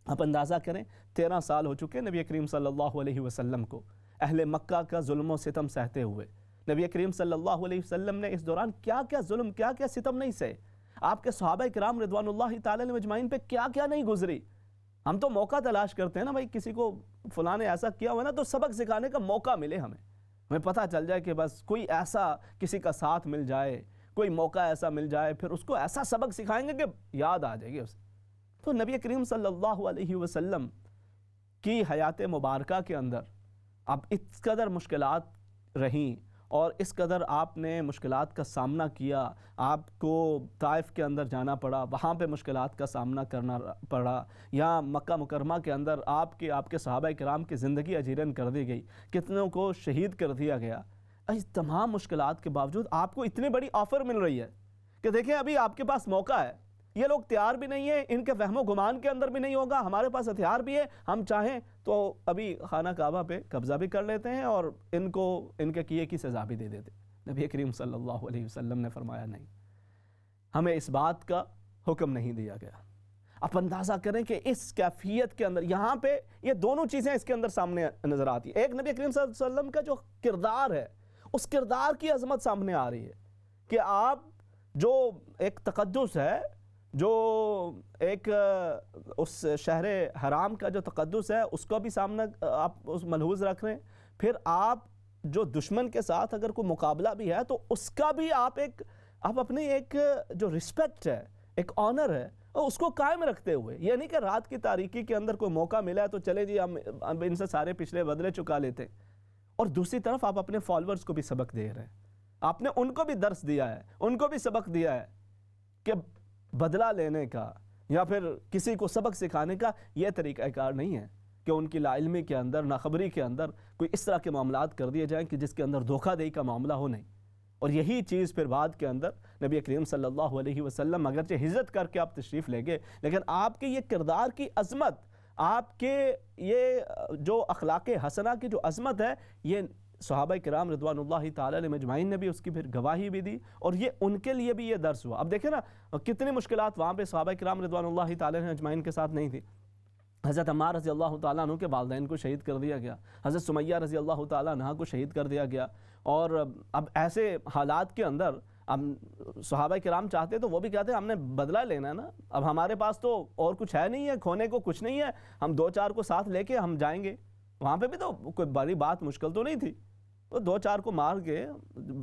آپ اندازہ کریں 13 سال ہو چکے نبی کریم صلی اللہ علیہ وسلم کو اہل مکہ کا ظلم و ستم سہتے ہوئے۔ نبی کریم صلی اللہ علیہ وسلم نے اس دوران کیا کیا ظلم، کیا کیا ستم نہیں سہے، آپ کے صحابہ کرام رضوان اللہ تعالی علیہم اجمعین پہ کیا کیا نہیں گزری۔ ہم تو موقع تلاش کرتے ہیں نا بھائی، کسی کو فلاں نے ایسا کیا ہوا نا تو سبق سکھانے کا موقع ملے، ہمیں پتہ چل جائے کہ بس کوئی ایسا کسی کا ساتھ مل جائے، کوئی موقع ایسا مل جائے، پھر اس کو ایسا سبق سکھائیں گے کہ یاد آ جائے گی اسے۔ تو نبی کریم صلی اللہ علیہ وسلم کی حیات مبارکہ کے اندر اب اس قدر مشکلات رہیں، اور اس قدر آپ نے مشکلات کا سامنا کیا، آپ کو طائف کے اندر جانا پڑا، وہاں پہ مشکلات کا سامنا کرنا پڑا، یا مکہ مکرمہ کے اندر آپ کے صحابہ کرام کی زندگی اجیرن کر دی گئی، کتنوں کو شہید کر دیا گیا۔ اس تمام مشکلات کے باوجود آپ کو اتنی بڑی آفر مل رہی ہے کہ دیکھیں ابھی آپ کے پاس موقع ہے، یہ لوگ تیار بھی نہیں ہیں، ان کے وہم و گمان کے اندر بھی نہیں ہوگا، ہمارے پاس ہتھیار بھی ہے، ہم چاہیں تو ابھی خانہ کعبہ پہ قبضہ بھی کر لیتے ہیں اور ان کو ان کے کیے کی سزا بھی دے دیتے۔ نبی کریم صلی اللہ علیہ وسلم نے فرمایا نہیں، ہمیں اس بات کا حکم نہیں دیا گیا۔ آپ اندازہ کریں کہ اس کیفیت کے اندر یہاں پہ یہ دونوں چیزیں اس کے اندر سامنے نظر آتی ہیں۔ ایک نبی کریم صلی اللہ علیہ وسلم کا جو کردار ہے، اس کردار کی عظمت سامنے آ رہی ہے کہ آپ جو ایک تقدس ہے، جو ایک اس شہر حرام کا جو تقدس ہے، اس کو بھی سامنے آپ اس ملحوظ رکھ رہے ہیں، پھر آپ جو دشمن کے ساتھ اگر کوئی مقابلہ بھی ہے تو اس کا بھی آپ اپنی ایک جو رسپیکٹ ہے، ایک آنر ہے، اس کو قائم رکھتے ہوئے، یہ نہیں کہ رات کی تاریکی کے اندر کوئی موقع ملا ہے تو چلے جی ہم ان سے سارے پچھلے بدلے چکا لیتے ہیں۔ اور دوسری طرف آپ اپنے فالورز کو بھی سبق دے رہے ہیں، آپ نے ان کو بھی درس دیا ہے، ان کو بھی سبق دیا ہے کہ بدلہ لینے کا یا پھر کسی کو سبق سکھانے کا یہ طریقہ کار نہیں ہے کہ ان کی لا علمی کے اندر، ناخبری کے اندر کوئی اس طرح کے معاملات کر دیے جائیں کہ جس کے اندر دھوکہ دہی کا معاملہ ہو نہیں۔ اور یہی چیز پھر بعد کے اندر نبی کریم صلی اللہ علیہ وسلم اگرچہ ہجرت کر کے آپ تشریف لے گئے، لیکن آپ کے یہ کردار کی عظمت، آپ کے یہ جو اخلاق حسنہ کی جو عظمت ہے، یہ صحابہ کرام رضوان اللہ تعالی علیہم اجمعین نے بھی اس کی پھر گواہی بھی دی، اور یہ ان کے لیے بھی یہ درس ہوا۔ اب دیکھیں نا کتنی مشکلات وہاں پہ صحابہ کرام رضوان اللہ تعالی علیہم اجمعین کے ساتھ نہیں تھی، حضرت عمار رضی اللہ تعالیٰ عنہ کے والدین کو شہید کر دیا گیا، حضرت سمیہ رضی اللہ تعالیٰ عنہ کو شہید کر دیا گیا. اور اب ایسے حالات کے اندر ہم صحابہ کرام چاہتے تو وہ بھی کہتے ہیں ہم نے بدلہ لینا ہے نا، اب ہمارے پاس تو اور کچھ ہے نہیں ہے، کھونے کو کچھ نہیں ہے، ہم 2-4 کو ساتھ لے کے ہم جائیں گے. وہاں پہ بھی تو کوئی بڑی بات مشکل تو نہیں تھی، تو 2-4 کو مار کے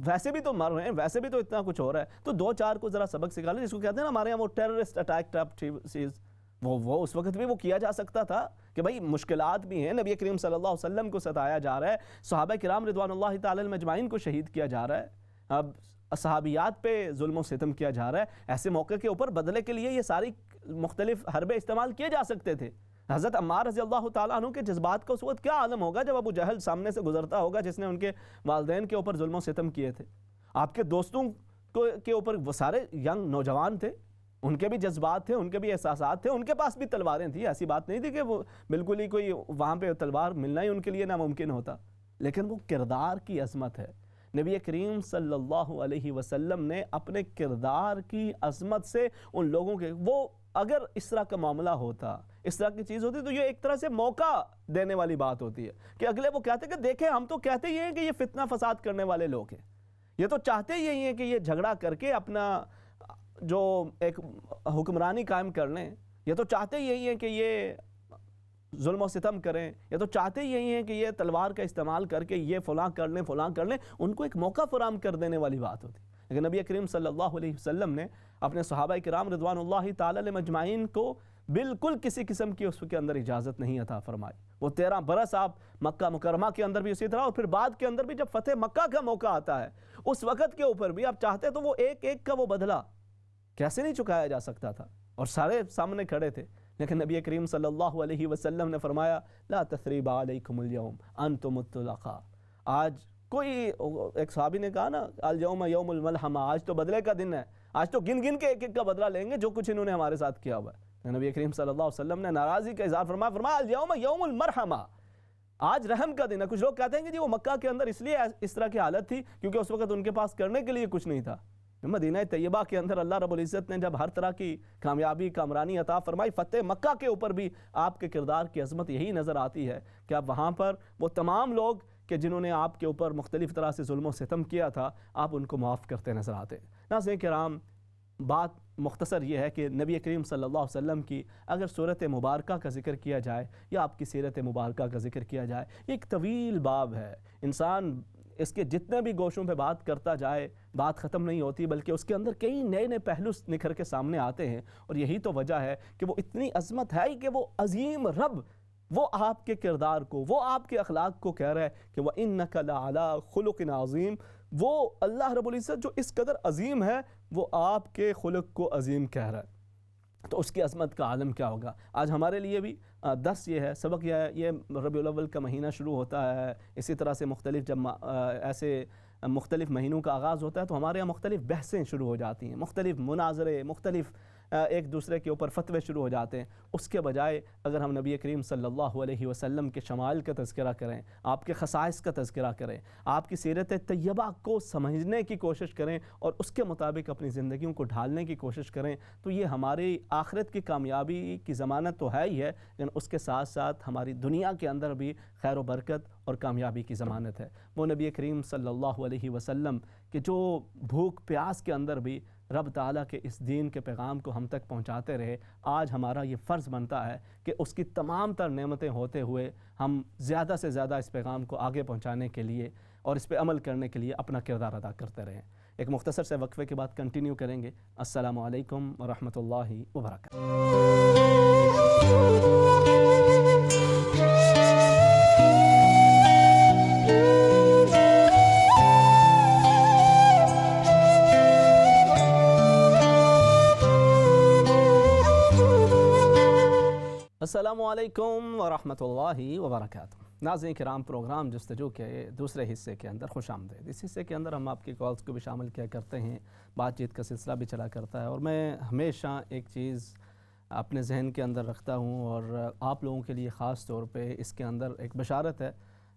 ویسے بھی تو مر رہے ہیں، ویسے بھی تو اتنا کچھ ہو رہا ہے، تو 2-4 کو ذرا سبق سکھا لیں. جس کو کہتے ہیں نا ہمارے یہاں وہ ٹیررسٹ اٹیک ٹائپ چیز، وہ اس وقت بھی وہ کیا جا سکتا تھا کہ بھائی مشکلات بھی ہیں، نبی کریم صلی اللہ علیہ وسلم کو ستایا جا رہا ہے، صحابہ کرام رضوان اللہ تعالی علیہم اجمعین کو شہید کیا جا رہا ہے، اب صحابیات پہ ظلم و ستم کیا جا رہا ہے. ایسے موقع کے اوپر بدلے کے لیے یہ ساری مختلف حربے استعمال کیے جا سکتے تھے. حضرت عمار رضی اللہ تعالیٰ عنہ کے جذبات کا اس وقت کیا عالم ہوگا جب ابو جہل سامنے سے گزرتا ہوگا جس نے ان کے والدین کے اوپر ظلم و ستم کیے تھے. آپ کے دوستوں کے اوپر وہ سارے ینگ نوجوان تھے، ان کے بھی جذبات تھے، ان کے بھی احساسات تھے، ان کے پاس بھی تلواریں تھیں، ایسی بات نہیں تھی کہ وہ بالکل ہی کوئی وہاں پہ تلوار ملنا ہی ان کے لیے ناممکن ہوتا. لیکن وہ کردار کی عظمت ہے. نبی کریم صلی اللہ علیہ وسلم نے اپنے کردار کی عظمت سے ان لوگوں کے، وہ اگر اس طرح کا معاملہ ہوتا، اس طرح کی چیز ہوتی تو یہ ایک طرح سے موقع دینے والی بات ہوتی ہے کہ اگلے وہ کہتے ہیں کہ دیکھیں ہم تو کہتے ہی ہیں کہ یہ فتنہ فساد کرنے والے لوگ ہیں، یہ تو چاہتے ہی ہیں کہ یہ جھگڑا کر کے اپنا جو ایک حکمرانی قائم کر لیں، یہ تو چاہتے ہی یہی ہیں کہ یہ ظلم و ستم کریں، یہ تو چاہتے ہی یہی ہیں کہ یہ تلوار کا استعمال کر کے یہ فلاں کر لیں فلاں کر لیں. ان کو ایک موقع فراہم کر دینے والی بات ہوتی. لیکن نبی کریم صلی اللہ علیہ وسلم نے اپنے صحابہ کرام رضوان اللہ تعالی علیہم اجمعین کو بالکل کسی قسم کی اس کے اندر اجازت نہیں عطا فرمائی. وہ 13 برس آپ مکہ مکرمہ کے اندر بھی اسی طرح، اور پھر بعد کے اندر بھی جب فتح مکہ کا موقع آتا ہے اس وقت کے اوپر بھی آپ چاہتے تو وہ ایک ایک کا وہ بدلہ کیسے نہیں چکایا جا سکتا تھا، اور سارے سامنے کھڑے تھے. لیکن نبی کریم صلی اللہ علیہ وسلم نے فرمایا لا تثریب علیکم اليوم انتم الطلقاء. آج کوئی ایک صحابی نے کہا نا اليوم یوم الملحمہ، آج تو بدلے کا دن ہے، آج تو گن گن کے ایک ایک کا بدلہ لیں گے جو کچھ انہوں نے ہمارے ساتھ کیا ہوا ہے. نبی کریم صلی اللہ علیہ وسلم نے ناراضی کا اظہار فرمایا اليوم یوم المرحمہ، آج رحم کا دن ہے. کچھ لوگ کہتے ہیں کہ جی وہ مکہ کے اندر اس لیے اس طرح کی حالت تھی کیونکہ اس وقت ان کے پاس کرنے کے لیے کچھ نہیں تھا. مدینہ طیبہ کے اندر اللہ رب العزت نے جب ہر طرح کی کامیابی کامرانی عطا فرمائی، فتح مکہ کے اوپر بھی آپ کے کردار کی عظمت یہی نظر آتی ہے کہ اب وہاں پر وہ تمام لوگ کہ جنہوں نے آپ کے اوپر مختلف طرح سے ظلم و ستم کیا تھا آپ ان کو معاف کرتے نظر آتے ہیں. ناظرین کرام، بات مختصر یہ ہے کہ نبی کریم صلی اللہ علیہ وسلم کی اگر صورت مبارکہ کا ذکر کیا جائے یا آپ کی سیرت مبارکہ کا ذکر کیا جائے، یہ ایک طویل باب ہے. انسان اس کے جتنے بھی گوشوں پہ بات کرتا جائے بات ختم نہیں ہوتی، بلکہ اس کے اندر کئی نئے نئے پہلو نکھر کے سامنے آتے ہیں. اور یہی تو وجہ ہے کہ وہ اتنی عظمت ہے کہ وہ عظیم رب وہ آپ کے کردار کو، وہ آپ کے اخلاق کو کہہ رہا ہے کہ وَإِنَّكَ لَعَلَىٰ خُلُقٍ عَظِيمٍ. وہ اللہ رب العزت جو اس قدر عظیم ہے وہ آپ کے خلق کو عظیم کہہ رہا ہے، تو اس کی عظمت کا عالم کیا ہوگا. آج ہمارے لیے بھی درس یہ ہے، سبق یہ ہے، یہ ربیع الاول کا مہینہ شروع ہوتا ہے، اسی طرح سے مختلف جب ایسے مختلف مہینوں کا آغاز ہوتا ہے تو ہمارے یہاں مختلف بحثیں شروع ہو جاتی ہیں، مختلف مناظرے، مختلف ایک دوسرے کے اوپر فتوے شروع ہو جاتے ہیں. اس کے بجائے اگر ہم نبی کریم صلی اللہ علیہ وسلم کے شمائل کا تذکرہ کریں، آپ کے خصائص کا تذکرہ کریں، آپ کی سیرت طیبہ کو سمجھنے کی کوشش کریں اور اس کے مطابق اپنی زندگیوں کو ڈھالنے کی کوشش کریں، تو یہ ہماری آخرت کی کامیابی کی ضمانت تو ہے ہی ہے، لیکن اس کے ساتھ ساتھ ہماری دنیا کے اندر بھی خیر و برکت اور کامیابی کی ضمانت ہے. وہ نبی کریم صلی اللہ علیہ وسلم کہ جو بھوک پیاس کے اندر بھی رب تعالیٰ کے اس دین کے پیغام کو ہم تک پہنچاتے رہے. آج ہمارا یہ فرض بنتا ہے کہ اس کی تمام تر نعمتیں ہوتے ہوئے ہم زیادہ سے زیادہ اس پیغام کو آگے پہنچانے کے لیے اور اس پہ عمل کرنے کے لیے اپنا کردار ادا کرتے رہیں. ایک مختصر سے وقفے کے بعد کنٹینیو کریں گے. السلام علیکم ورحمۃ اللہ وبرکاتہ. السلام علیکم ورحمۃ اللہ وبرکاتہ. ناظرین کرام، پروگرام جستجو کے دوسرے حصے کے اندر خوش آمدید. اس حصے کے اندر ہم آپ کی کالز کو بھی شامل کیا کرتے ہیں، بات چیت کا سلسلہ بھی چلا کرتا ہے، اور میں ہمیشہ ایک چیز اپنے ذہن کے اندر رکھتا ہوں اور آپ لوگوں کے لیے خاص طور پہ اس کے اندر ایک بشارت ہے،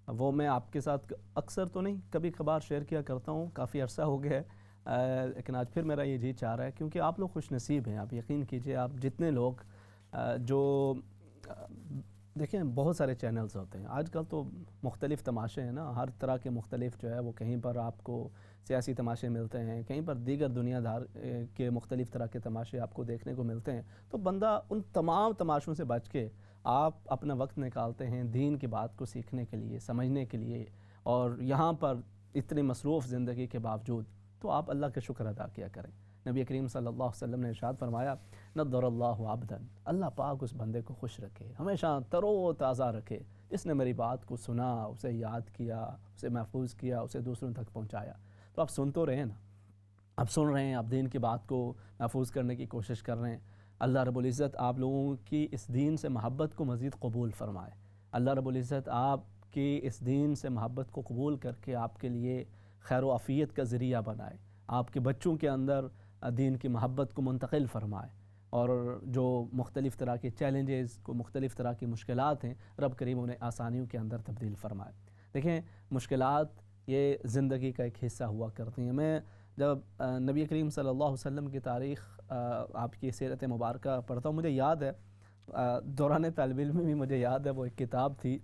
وہ میں آپ کے ساتھ اکثر تو نہیں کبھی کبھار شیئر کیا کرتا ہوں، کافی عرصہ ہو گیا ہے، لیکن آج پھر میرا یہ جی چاہ رہا ہے کیونکہ آپ لوگ خوش نصیب ہیں. آپ یقین کیجئے، آپ جتنے لوگ جو دیکھیں بہت سارے چینلز ہوتے ہیں آج کل تو، مختلف تماشے ہیں نا، ہر طرح کے مختلف جو ہے وہ کہیں پر آپ کو سیاسی تماشے ملتے ہیں، کہیں پر دیگر دنیا دار کے مختلف طرح کے تماشے آپ کو دیکھنے کو ملتے ہیں. تو بندہ ان تمام تماشوں سے بچ کے آپ اپنا وقت نکالتے ہیں دین کی بات کو سیکھنے کے لیے، سمجھنے کے لیے، اور یہاں پر اتنی مصروف زندگی کے باوجود تو آپ اللہ کا شکر ادا کیا کریں. نبی کریم صلی اللہ علیہ وسلم نے ارشاد فرمایا، نضر اللہ عبدا، اللہ پاک اس بندے کو خوش رکھے، ہمیشہ تر و تازہ رکھے، جس نے میری بات کو سنا، اسے یاد کیا، اسے محفوظ کیا، اسے دوسروں تک پہنچایا. تو آپ سن تو رہے ہیں نا، آپ سن رہے ہیں، آپ دین کی بات کو محفوظ کرنے کی کوشش کر رہے ہیں. اللہ رب العزت آپ لوگوں کی اس دین سے محبت کو مزید قبول فرمائے. اللہ رب العزت آپ کی اس دین سے محبت کو قبول کر کے آپ کے لیے خیر و عافیت کا ذریعہ بنائے، آپ کے بچوں کے اندر دین کی محبت کو منتقل فرمائے، اور جو مختلف طرح کے چیلنجز کو، مختلف طرح کی مشکلات ہیں، رب کریم انہیں آسانیوں کے اندر تبدیل فرمائے. دیکھیں مشکلات یہ زندگی کا ایک حصہ ہوا کرتی ہیں. میں جب نبی کریم صلی اللہ علیہ وسلم کی تاریخ، آپ کی سیرت مبارکہ پڑھتا ہوں، مجھے یاد ہے دوران طالب علم میں بھی مجھے یاد ہے وہ ایک کتاب تھی،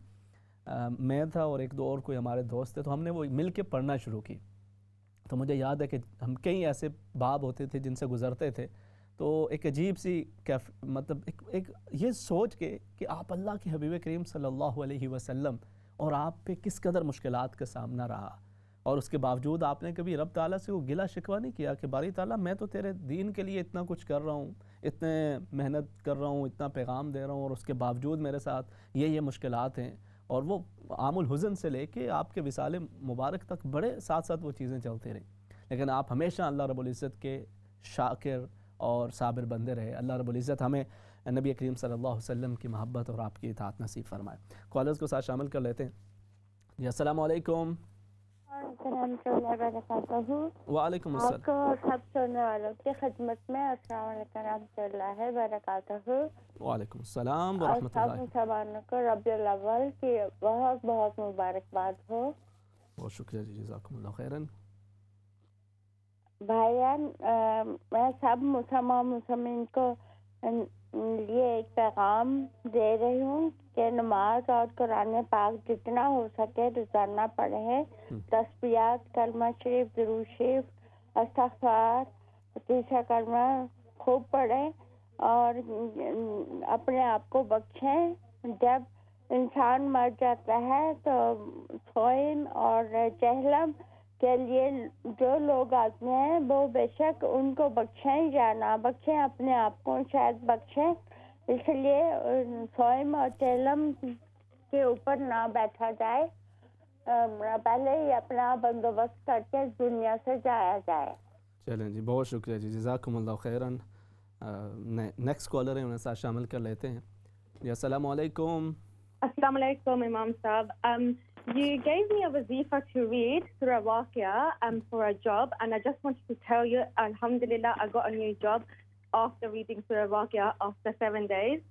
میں تھا اور ایک دو اور کوئی ہمارے دوست تھے، تو ہم نے وہ مل کے پڑھنا شروع کی. تو مجھے یاد ہے کہ ہم کئی ایسے باب ہوتے تھے جن سے گزرتے تھے، تو ایک عجیب سی مطلب ایک یہ سوچ کے کہ آپ اللہ کے حبیب کریم صلی اللہ علیہ وسلم اور آپ پہ کس قدر مشکلات کا سامنا رہا، اور اس کے باوجود آپ نے کبھی رب تعالیٰ سے وہ گلہ شکوہ نہیں کیا کہ باری تعالیٰ میں تو تیرے دین کے لیے اتنا کچھ کر رہا ہوں، اتنے محنت کر رہا ہوں، اتنا پیغام دے رہا ہوں، اور اس کے باوجود میرے ساتھ یہ مشکلات ہیں. اور وہ عام الحزن سے لے کے آپ کے وصال مبارک تک بڑے ساتھ ساتھ وہ چیزیں چلتی رہیں، لیکن آپ ہمیشہ اللہ رب العزت کے شاکر اور صابر بندے رہے. اللہ رب العزت ہمیں نبی کریم صلی اللہ علیہ وسلم کی محبت اور آپ کی اطاعت نصیب فرمائے. کالرز کو ساتھ شامل کر لیتے ہیں. جی السلام علیکم. ورحمۃ اللہ وبرکاتہ. وعلیکم السلام. آپ کو سب سننے والوں کی خدمت میں السلام علیکم ورحمۃ اللہ وبرکاتہ. وعلیکم السلام اور ورحمۃ سب اللہ. مسلمانوں کو ربیع الاول کی بہت بہت مبارکباد ہو. بہت شکریہ جی، جزاکم اللہ خیراً. بھائیان، میں سب مسلمین کو یہ ایک پیغام دے رہی ہوں کہ نماز اور قرآن پاک جتنا ہو سکے روزانہ پڑھیں. تسبیحات، کلمہ شریف، درود شریف، استغفار، تیسرا کلمہ خوب پڑھیں اور اپنے آپ کو بخشیں. جب انسان مر جاتا ہے تو صوم اور جہلم کے لیے جو لوگ آتے ہیں وہ بے شک ان کو بخشیں یا نہ بخشیں، اپنے آپ کو شاید بخشیں. اس لیے صوم اور چہلم کے اوپر نہ بیٹھا جائے، پہلے ہی اپنا بندوبست کر کے دنیا سے جایا جائے. چلیں جی، بہت شکریہ جی، جزاکم اللہ خیراً. نیکسٹ کالر ہیں، انہیں ساتھ شامل کر لیتے ہیں. جی السلام علیکم. السلام علیکم امام صاحب. You gave me a wazifa to read through a waqia for a job, and I just wanted to tell you, alhamdulillah, I got a new job after reading through a waqia after 7 days.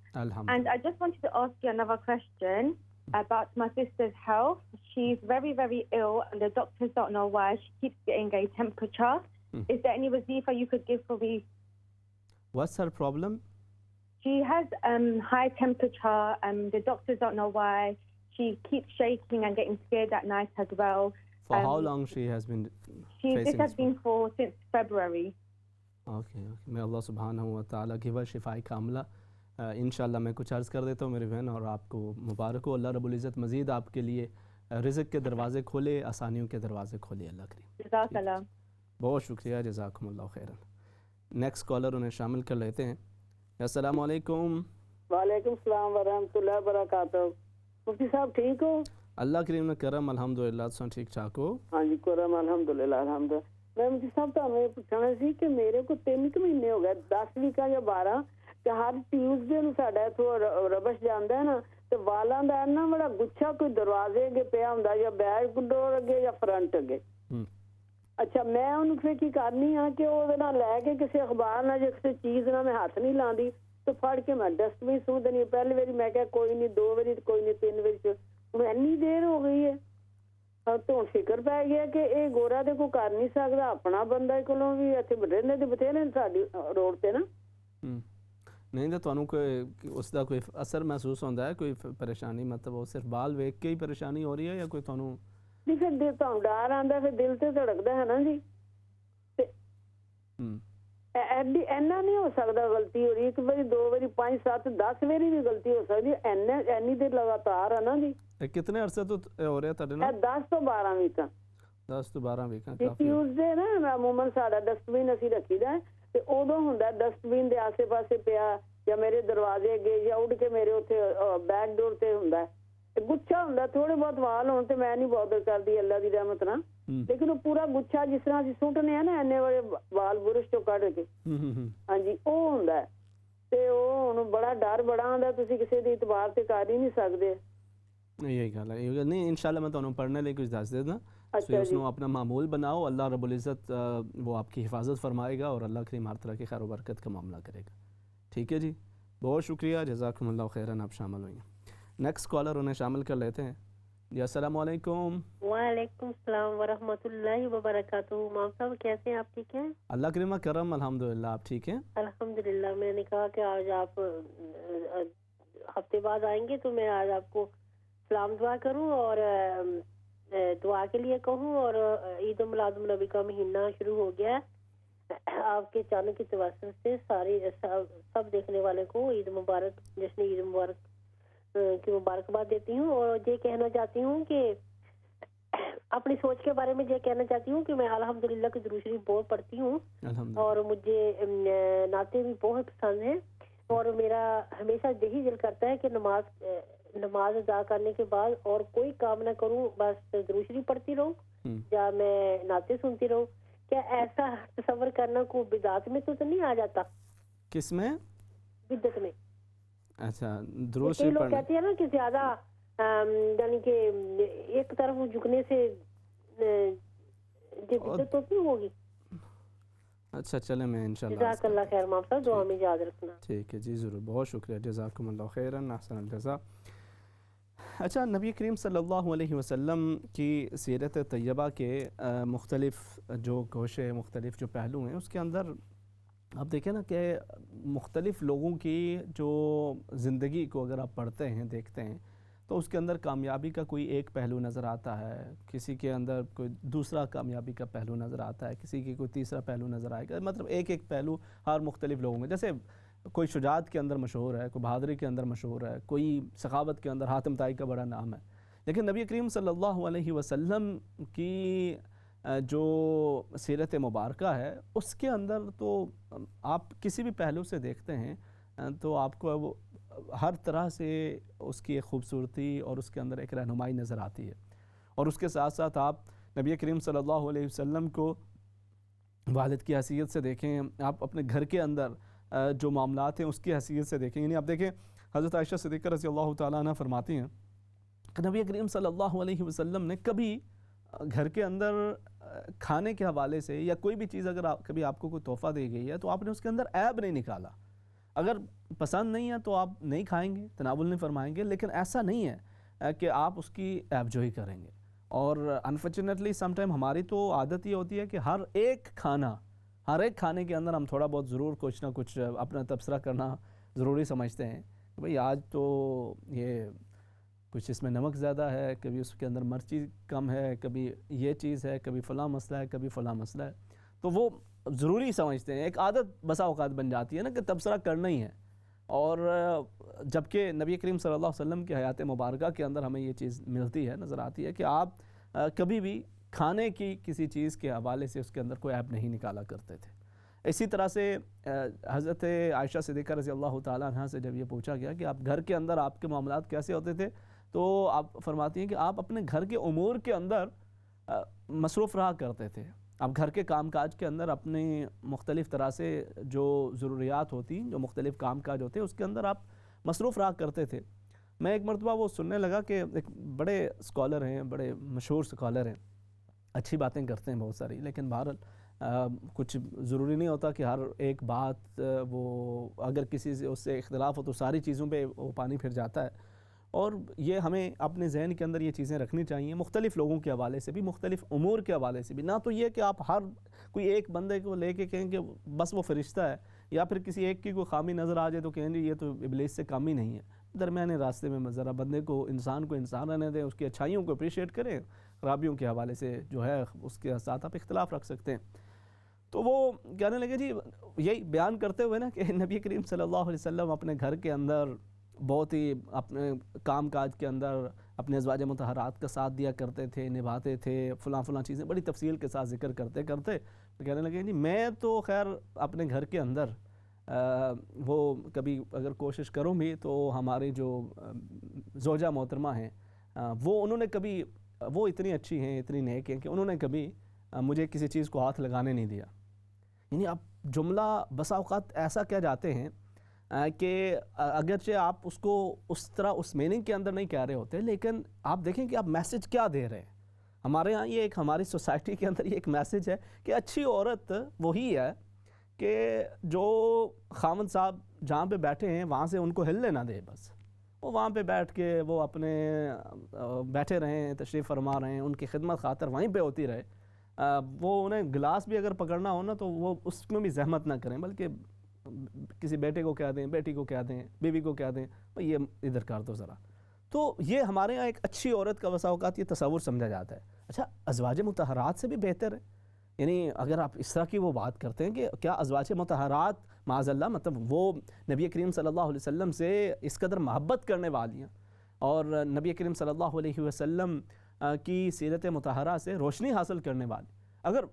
And I just wanted to ask you another question about my sister's health. She's very, very ill, and the doctors don't know why. She keeps getting a temperature. Is there any wazifa you could give for me? What's her problem? She has high temperature, and the doctors don't know why. She keeps shaking and getting scared at night as well. For how long she has been facing this has been since February. Okay. May Allah subhanahu wa ta'ala give her شفاء کاملہ. انشاءاللہ میں کچھ عرض کر دیتا ہوں میری بہن، اور آپ کو مبارک ہو. اللہ رب العزت مزید آپ کے لیے رزق کے دروازے کھولے، آسانیوں کے دروازے کھولے اللہ کریم. جزاک اللہ. بہت شکریہ، جزاکم اللہ خیراً. نیکسٹ کالر انہیں شامل کر لیتے ہیں. السلام علیکم. وعلیکم السلام ورحمۃ اللہ وبرکاتہ. مفتی صاحب ٹھیک ہو؟ اللہ کریم نے کرم، الحمدللہ تساں ٹھیک ٹھاک ہو؟ ہاں جی کرم الحمدللہ الحمدللہ. میں مفتی صاحب تمہیں یہ پوچھنا سی کہ میرے کو 3 مہینے ہو گئے، 10 ویکاں یا 12 کہ ہر ٹیوزڈے نو ساڈا اتھوں ربش جاندا ہے نا، تے والاں دا نا بڑا گچھا کوئی دروازے اگے پیا ہوندا، یا بیک ڈور اگے یا فرنٹ اگے. اچھا میں انہوں پھر کی کرنی ہاں کہ وہ لے کے کسی اخبار نہ یا کسی چیز نہ میں ہاتھ نہیں لاندی، تو پھڑ کے میں ڈسٹ بن سو دینی. پہلی باری میں کہا کوئی نہیں، 2 باری کوئی نہیں، 3 باری. ہوں اینی دیر ہو گئی ہے تو فکر پی گیا کہ یہ گورا تو کوئی کر نہیں سکتا، اپنا بندہ کولوں بھی اتنے رہنے تو بتھیرے ساری روڈ تے نا. نہیں تو ਤੁਹਾਨੂੰ ਕੋਈ ਉਸ ਦਾ ਕੋਈ ਅਸਰ ਮਹਿਸੂਸ ਹੁੰਦਾ ਹੈ, ਕੋਈ ਪਰੇਸ਼ਾਨੀ, ਮਤਲਬ ਉਹ ਸਿਰਫ ਬਾਲ ਵੇਖ ਕੇ ਹੀ ਪਰੇਸ਼ਾਨੀ ਹੋ ਰਹੀ ਹੈ ਜਾਂ ਕੋਈ ਤੁਹਾਨੂੰ? ਨਹੀਂ ਫਿਰ ਦਿਲ ਤੁਹਾਨੂੰ ਡਰ ਆਉਂਦਾ, ਫਿਰ ਦਿਲ ਤੇ ਧੜਕਦਾ ਹੈ ਨਾ ਜੀ। ਤੇ ਇੰਨਾ ਨਹੀਂ ਹੋ ਸਕਦਾ ਗਲਤੀ ਹੋ ਰਹੀ, 1 ਵਾਰੀ 2 ਵਾਰੀ 5 7 10 ਵਾਰੀ ਵੀ ਗਲਤੀ ਹੋ ਸਕਦੀ ਹੈ, ਇੰਨੀ ਦੇਰ ਲਗਾਤਾਰ ਹੈ ਨਾ ਜੀ। ਇਹ ਕਿੰਨੇ ਅਰਸੇ ਤੋਂ ਹੋ ਰਿਹਾ ਤੁਹਾਡੇ ਨਾਲ? 10 ਤੋਂ 12 ਵੀਕਾਂ। 10 ਤੋਂ 12 ਵੀਕਾਂ ਕਾਫੀ। ਟਿਊਜ਼ਡੇ ਨਾ ਅਮੂਮਨ ਸਾਡਾ ਡਸਟਬਿਨ ਅਸੀਂ ਰੱਖੀਦਾ, ਤੇ ਉਦੋਂ ਹੁੰਦਾ ਡਸਟਬਿਨ ਦੇ ਆਸੇ ਪਾਸੇ ਪਿਆ ਜਾਂ ਮੇਰੇ ਦਰਵਾਜ਼ੇ ਅੱਗੇ ਜਾਂ ਉੱਡ ਕੇ ਮੇਰੇ ਉੱਥੇ ਬੈਕ ਡੋਰ ਤੇ ਹੁੰਦਾ, ਤੇ ਗੁੱਛਾ ਹੁੰਦਾ। ਥੋੜੇ ਬਹੁਤ ਵਾਲ ਹੋਣ ਤੇ ਮੈਂ ਨਹੀਂ ਬੌਦਰ ਕਰਦੀ ਅੱਲਾ ਦੀ ਰਹਿਮਤ ਨਾਲ, ਲੇਕਿਨ ਉਹ ਪੂਰਾ ਗੁੱਛਾ ਜਿਸ ਤਰ੍ਹਾਂ ਅਸੀਂ ਸੁੱਟਨੇ ਆ ਨਾ ਇੰਨੇ ਬੜੇ ਵਾਲ ਬੁਰਸ਼ ਚੋਂ ਕੱਢ ਕੇ, ਹਾਂਜੀ ਉਹ ਹੁੰਦਾ। ਤੇ ਉਹ ਹੁਣ ਬੜਾ ਡਰ ਬੜਾ ਆਉਂਦਾ, ਤੁਸੀਂ ਕਿਸੇ ਦੀ ਇਤਬਾਰ ਤੇ ਕਰ ਹੀ ਨਹੀਂ ਸਕਦੇ। یہی گل ہے، یہ نہیں انشاءاللہ میں تمہیں پڑھنے لئے کچھ دس دینا، اس نے اپنا معمول بناؤ، اللہ رب العزت وہ آپ کی حفاظت فرمائے گا اور اللہ کریم ہر طرح کی خیر و برکت کا معاملہ کرے گا. ٹھیک ہے جی، بہت شکریہ، جزاکم اللہ خیراً، آپ شامل ہوئیں. نیکسٹ کالر انہیں شامل کر لیتے ہیں. جی السلام علیکم. وعلیکم السلام ورحمۃ اللہ وبرکاتہ. مام صاحب کیسے ہیں آپ؟ ٹھیک ہیں اللہ کریم کرم، الحمدللہ. آپ ٹھیک ہیں؟ الحمدللہ. میں نے کہا کہ آج آپ ہفتے بعد آئیں گے تو میں آج آپ کو سلام دعا کروں اور دعا کے لیے کہوں. اور عید میلاد النبی کا مہینہ شروع ہو گیا ہے، آپ کے چینل کی توسط سے سب دیکھنے والے کو عید مبارک، جشن عید مبارک کی مبارکباد دیتی ہوں. اور یہ کہنا چاہتی ہوں کہ اپنی سوچ کے بارے میں یہ کہنا چاہتی ہوں کہ میں الحمدللہ کی درود شریف بہت پڑھتی ہوں اور مجھے نعتیں بھی بہت پسند ہیں. اور میرا ہمیشہ یہی دل کرتا ہے کہ نماز ادا کرنے کے بعد اور کوئی کام نہ کروں، بس درود شریف پڑھتی رہوں یا میں نعتیں سنتی رہوں. کیا ایسا تصور کرنا کو بدعت میں تو نہیں آ جاتا؟ کس میں؟ بدعت میں. اچھا، درود شریف لوگ کہتے ہیں نا کہ زیادہ یعنی کہ ایک طرف جھکنے سے یہ بدعت تو کیوں ہوگی؟ اچھا چلیں، میں انشاءاللہ. جزاک اللہ خیر مام صاحب، دعا میں یاد رکھنا. ٹھیک ہے جی، ضرور، بہت شکریہ، جزاکم اللہ خیراً، احسن الجزاء. اچھا، نبی کریم صلی اللہ علیہ وسلم کی سیرت طیبہ کے مختلف جو گوشے، مختلف جو پہلو ہیں، اس کے اندر آپ دیکھیں نا کہ مختلف لوگوں کی جو زندگی کو اگر آپ پڑھتے ہیں، دیکھتے ہیں، تو اس کے اندر کامیابی کا کوئی ایک پہلو نظر آتا ہے، کسی کے اندر کوئی دوسرا کامیابی کا پہلو نظر آتا ہے، کسی کی کوئی تیسرا پہلو نظر آئے گا. مطلب ایک پہلو ہر مختلف لوگوں میں، جیسے کوئی شجاعت کے اندر مشہور ہے، کوئی بہادری کے اندر مشہور ہے، کوئی سخاوت کے اندر حاتم طائی کا بڑا نام ہے. لیکن نبی کریم صلی اللہ علیہ وسلم کی جو سیرت مبارکہ ہے، اس کے اندر تو آپ کسی بھی پہلو سے دیکھتے ہیں تو آپ کو وہ ہر طرح سے اس کی ایک خوبصورتی اور اس کے اندر ایک رہنمائی نظر آتی ہے. اور اس کے ساتھ ساتھ آپ نبی کریم صلی اللہ علیہ وسلم کو والد کی حیثیت سے دیکھیں، آپ اپنے گھر کے اندر جو معاملات ہیں اس کی حیثیت سے دیکھیں. یعنی آپ دیکھیں حضرت عائشہ صدیقہ رضی اللہ تعالیٰ عنہ فرماتی ہیں کہ نبی کریم صلی اللہ علیہ وسلم نے کبھی گھر کے اندر کھانے کے حوالے سے یا کوئی بھی چیز اگر کبھی آپ کو کوئی تحفہ دی گئی ہے تو آپ نے اس کے اندر عیب نہیں نکالا. اگر پسند نہیں ہے تو آپ نہیں کھائیں گے، تناول نہیں فرمائیں گے، لیکن ایسا نہیں ہے کہ آپ اس کی عیب جوئی کریں گے. اور انفارچونیٹلی سم ٹائم ہماری تو عادت یہ ہوتی ہے کہ ہر ایک کھانے کے اندر ہم تھوڑا بہت ضرور کچھ نہ کچھ اپنا تبصرہ کرنا ضروری سمجھتے ہیں کہ بھئی آج تو یہ کچھ اس میں نمک زیادہ ہے، کبھی اس کے اندر مرچی کم ہے، کبھی یہ چیز ہے، کبھی فلاں مسئلہ ہے، کبھی فلاں مسئلہ ہے. تو وہ ضروری سمجھتے ہیں، ایک عادت بسا اوقات بن جاتی ہے نا کہ تبصرہ کرنا ہی ہے. اور جبکہ نبی کریم صلی اللہ علیہ وسلم کی حیات مبارکہ کے اندر ہمیں یہ چیز ملتی ہے، نظر آتی ہے کہ آپ کبھی بھی کھانے کی کسی چیز کے حوالے سے اس کے اندر کوئی عیب نہیں نکالا کرتے تھے. اسی طرح سے حضرت عائشہ صدیقہ رضی اللہ تعالیٰ عنہ سے جب یہ پوچھا گیا کہ آپ گھر کے اندر آپ کے معاملات کیسے ہوتے تھے، تو آپ فرماتی ہیں کہ آپ اپنے گھر کے امور کے اندر مصروف رہا کرتے تھے. آپ گھر کے کام کاج کے اندر اپنے مختلف طرح سے جو ضروریات ہوتی، جو مختلف کام کاج ہوتے، اس کے اندر آپ مصروف رہا کرتے تھے. میں ایک مرتبہ وہ سننے لگا کہ ایک بڑے اسکالر ہیں، بڑے مشہور اسکالر ہیں، اچھی باتیں کرتے ہیں بہت ساری، لیکن بہرحال کچھ ضروری نہیں ہوتا کہ ہر ایک بات وہ اگر کسی سے اس سے اختلاف ہو تو ساری چیزوں پہ وہ پانی پھر جاتا ہے. اور یہ ہمیں اپنے ذہن کے اندر یہ چیزیں رکھنی چاہیے، مختلف لوگوں کے حوالے سے بھی، مختلف امور کے حوالے سے بھی. نہ تو یہ کہ آپ ہر کوئی ایک بندے کو لے کے کہیں کہ بس وہ فرشتہ ہے یا پھر کسی ایک کی کوئی خامی نظر آ جائے تو کہیں جی یہ تو ابلیس سے کم ہی نہیں ہے. درمیانے راستے میں ذرا بندے کو انسان رہنے دیں, اس کی اچھائیوں کو اپریشیٹ کریں, خرابیوں کے حوالے سے جو ہے اس کے ساتھ آپ اختلاف رکھ سکتے ہیں. تو وہ کہنے لگے جی یہی بیان کرتے ہوئے نا کہ نبی کریم صلی اللہ علیہ وسلم اپنے گھر کے اندر بہت ہی اپنے کام کاج کے اندر اپنے ازواج مطہرات کا ساتھ دیا کرتے تھے, نبھاتے تھے, فلاں چیزیں بڑی تفصیل کے ساتھ ذکر کرتے کہنے لگے جی میں تو خیر اپنے گھر کے اندر وہ کبھی اگر کوشش کروں بھی تو ہماری جو زوجہ محترمہ ہیں وہ انہوں نے کبھی, وہ اتنی اچھی ہیں, اتنی نیک ہیں کہ انہوں نے کبھی مجھے کسی چیز کو ہاتھ لگانے نہیں دیا. یعنی آپ جملہ بسا اوقات ایسا کہہ جاتے ہیں کہ اگرچہ آپ اس کو اس طرح اس میننگ کے اندر نہیں کہہ رہے ہوتے, لیکن آپ دیکھیں کہ آپ میسج کیا دے رہے ہیں. ہمارے ہاں یہ ایک, ہماری سوسائٹی کے اندر یہ ایک میسج ہے کہ اچھی عورت وہی ہے کہ جو خاوند صاحب جہاں پہ بیٹھے ہیں وہاں سے ان کو ہلنے نہ دے, بس وہ وہاں پہ بیٹھ کے وہ اپنے بیٹھے رہیں, تشریف فرما رہے ہیں, ان کی خدمت خاطر وہیں پہ ہوتی رہے. وہ انہیں گلاس بھی اگر پکڑنا ہو نا تو وہ اس میں بھی زحمت نہ کریں, بلکہ کسی بیٹے کو کہہ دیں, بیٹی کو کہہ دیں, بیوی کو کہہ دیں یہ ادھر کر دو ذرا. تو یہ ہمارے یہاں ایک اچھی عورت کا بسا اوقات یہ تصور سمجھا جاتا ہے. اچھا ازواج مطہرات سے بھی بہتر ہے, یعنی اگر آپ اس طرح کی وہ بات کرتے ہیں کہ کیا ازواج مطہرات معاذ اللہ مطلب وہ نبی کریم صلی اللہ علیہ وسلم سے اس قدر محبت کرنے والی ہیں اور نبی کریم صلی اللہ علیہ وسلم کی سیرت مطہرہ سے روشنی حاصل کرنے والی, اگر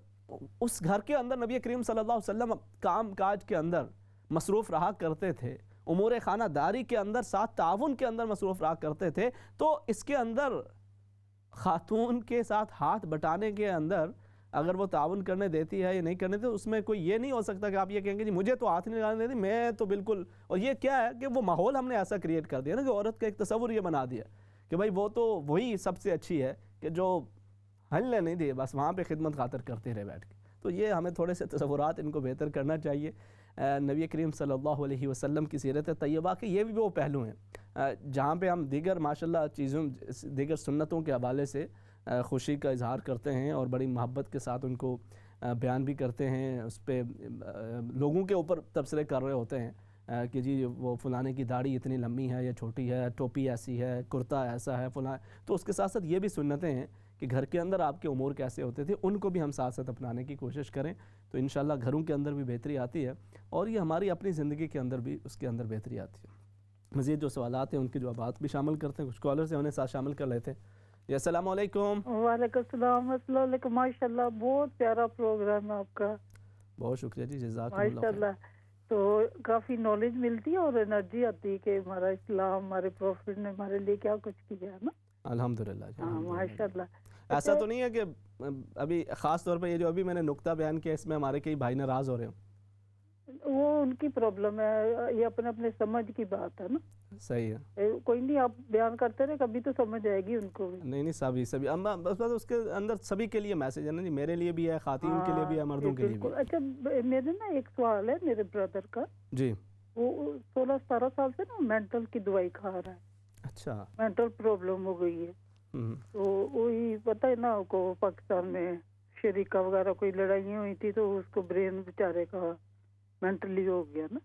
اس گھر کے اندر نبی کریم صلی اللہ علیہ وسلم کام کاج کے اندر مصروف رہا کرتے تھے, امور خانہ داری کے اندر ساتھ تعاون کے اندر مصروف رہا کرتے تھے, تو اس کے اندر خاتون کے ساتھ ہاتھ بٹانے کے اندر اگر وہ تعاون کرنے دیتی ہے یا نہیں کرنے دیتی, اس میں کوئی یہ نہیں ہو سکتا کہ آپ یہ کہیں گے جی مجھے تو ہاتھ نہیں لگانے دیتی, میں تو بالکل. اور یہ کیا ہے کہ وہ ماحول ہم نے ایسا کریٹ کر دیا نا کہ عورت کا ایک تصور یہ بنا دیا کہ بھائی وہ تو وہی سب سے اچھی ہے کہ جو ہلنے نہیں دے, بس وہاں پہ خدمت خاطر کرتے رہے بیٹھ کے. تو یہ ہمیں تھوڑے سے تصورات ان کو بہتر کرنا چاہیے. نبی کریم صلی اللہ علیہ وسلم کی سیرت طیبہ کے یہ بھی وہ پہلو ہیں جہاں پہ ہم دیگر ماشاءاللہ چیزوں, دیگر سنتوں کے حوالے سے خوشی کا اظہار کرتے ہیں اور بڑی محبت کے ساتھ ان کو بیان بھی کرتے ہیں, اس پہ لوگوں کے اوپر تبصرے کر رہے ہوتے ہیں کہ جی وہ فلانے کی داڑھی اتنی لمبی ہے یا چھوٹی ہے, ٹوپی ایسی ہے, کرتا ایسا ہے, فلاں. تو اس کے ساتھ ساتھ یہ بھی سنتیں ہیں کہ گھر کے اندر آپ کے امور کیسے ہوتے تھے, ان کو بھی ہم ساتھ ساتھ اپنانے کی کوشش کریں تو انشاءاللہ گھروں کے اندر بھی بہتری آتی ہے اور یہ ہماری اپنی زندگی کے اندر بھی اس کے اندر بہتری آتی ہے. مزید جو سوالات ہیں ان کی جوابات بھی شامل کرتے ہیں, کچھ کالر سے انہیں ساتھ شامل کر لیتے ہیں. جی السلام علیکم. وعلیکم السلام. السلام علیکم. ماشاءاللہ بہت پیارا پروگرام ہے آپ کا, بہت شکریہ جی, جزاکم اللہ. ماشاءاللہ تو کافی نالج ملتی ہے اور انرجی آتی ہے کہ ہمارا اسلام, ہمارے پروفٹ نے ہمارے لیے کیا کچھ کیا ہے نا. الحمدللہ. ہاں ماشاءاللہ. ایسا تو نہیں ہے کہ ابھی خاص طور پہ یہ جو ابھی میں نے نقطہ بیان کیا اس میں ہمارے کئی بھائی ناراض ہو رہے ہوں؟ وہ ان کی پرابلم ہے, یہ اپنے اپنے سمجھ کی بات ہے نا. صحیح ہے, کوئی نہیں, آپ بیان کرتے رہے, کبھی تو سمجھ آئے گی ان کو بھی. نہیں سبھی بس اس کے اندر سبھی کے لیے میسج ہے نا جی, میرے لیے بھی ہے, خواتین کے لیے بھی ہے, مردوں کے لیے بھی. اچھا میرے نا ایک سوال ہے میرے بردر کا. جی. وہ 16-17 سال سے نا مینٹل کی دوائی کھا رہا ہے. اچھا. مینٹل پرابلم ہو گئی ہے. تو وہی پتہ ہے نا کو پاکستان میں شریکہ وغیرہ کوئی لڑائیاں ہوئی تھی تو اس کو برین بیچارے کا مینٹلی ہو گیا نا.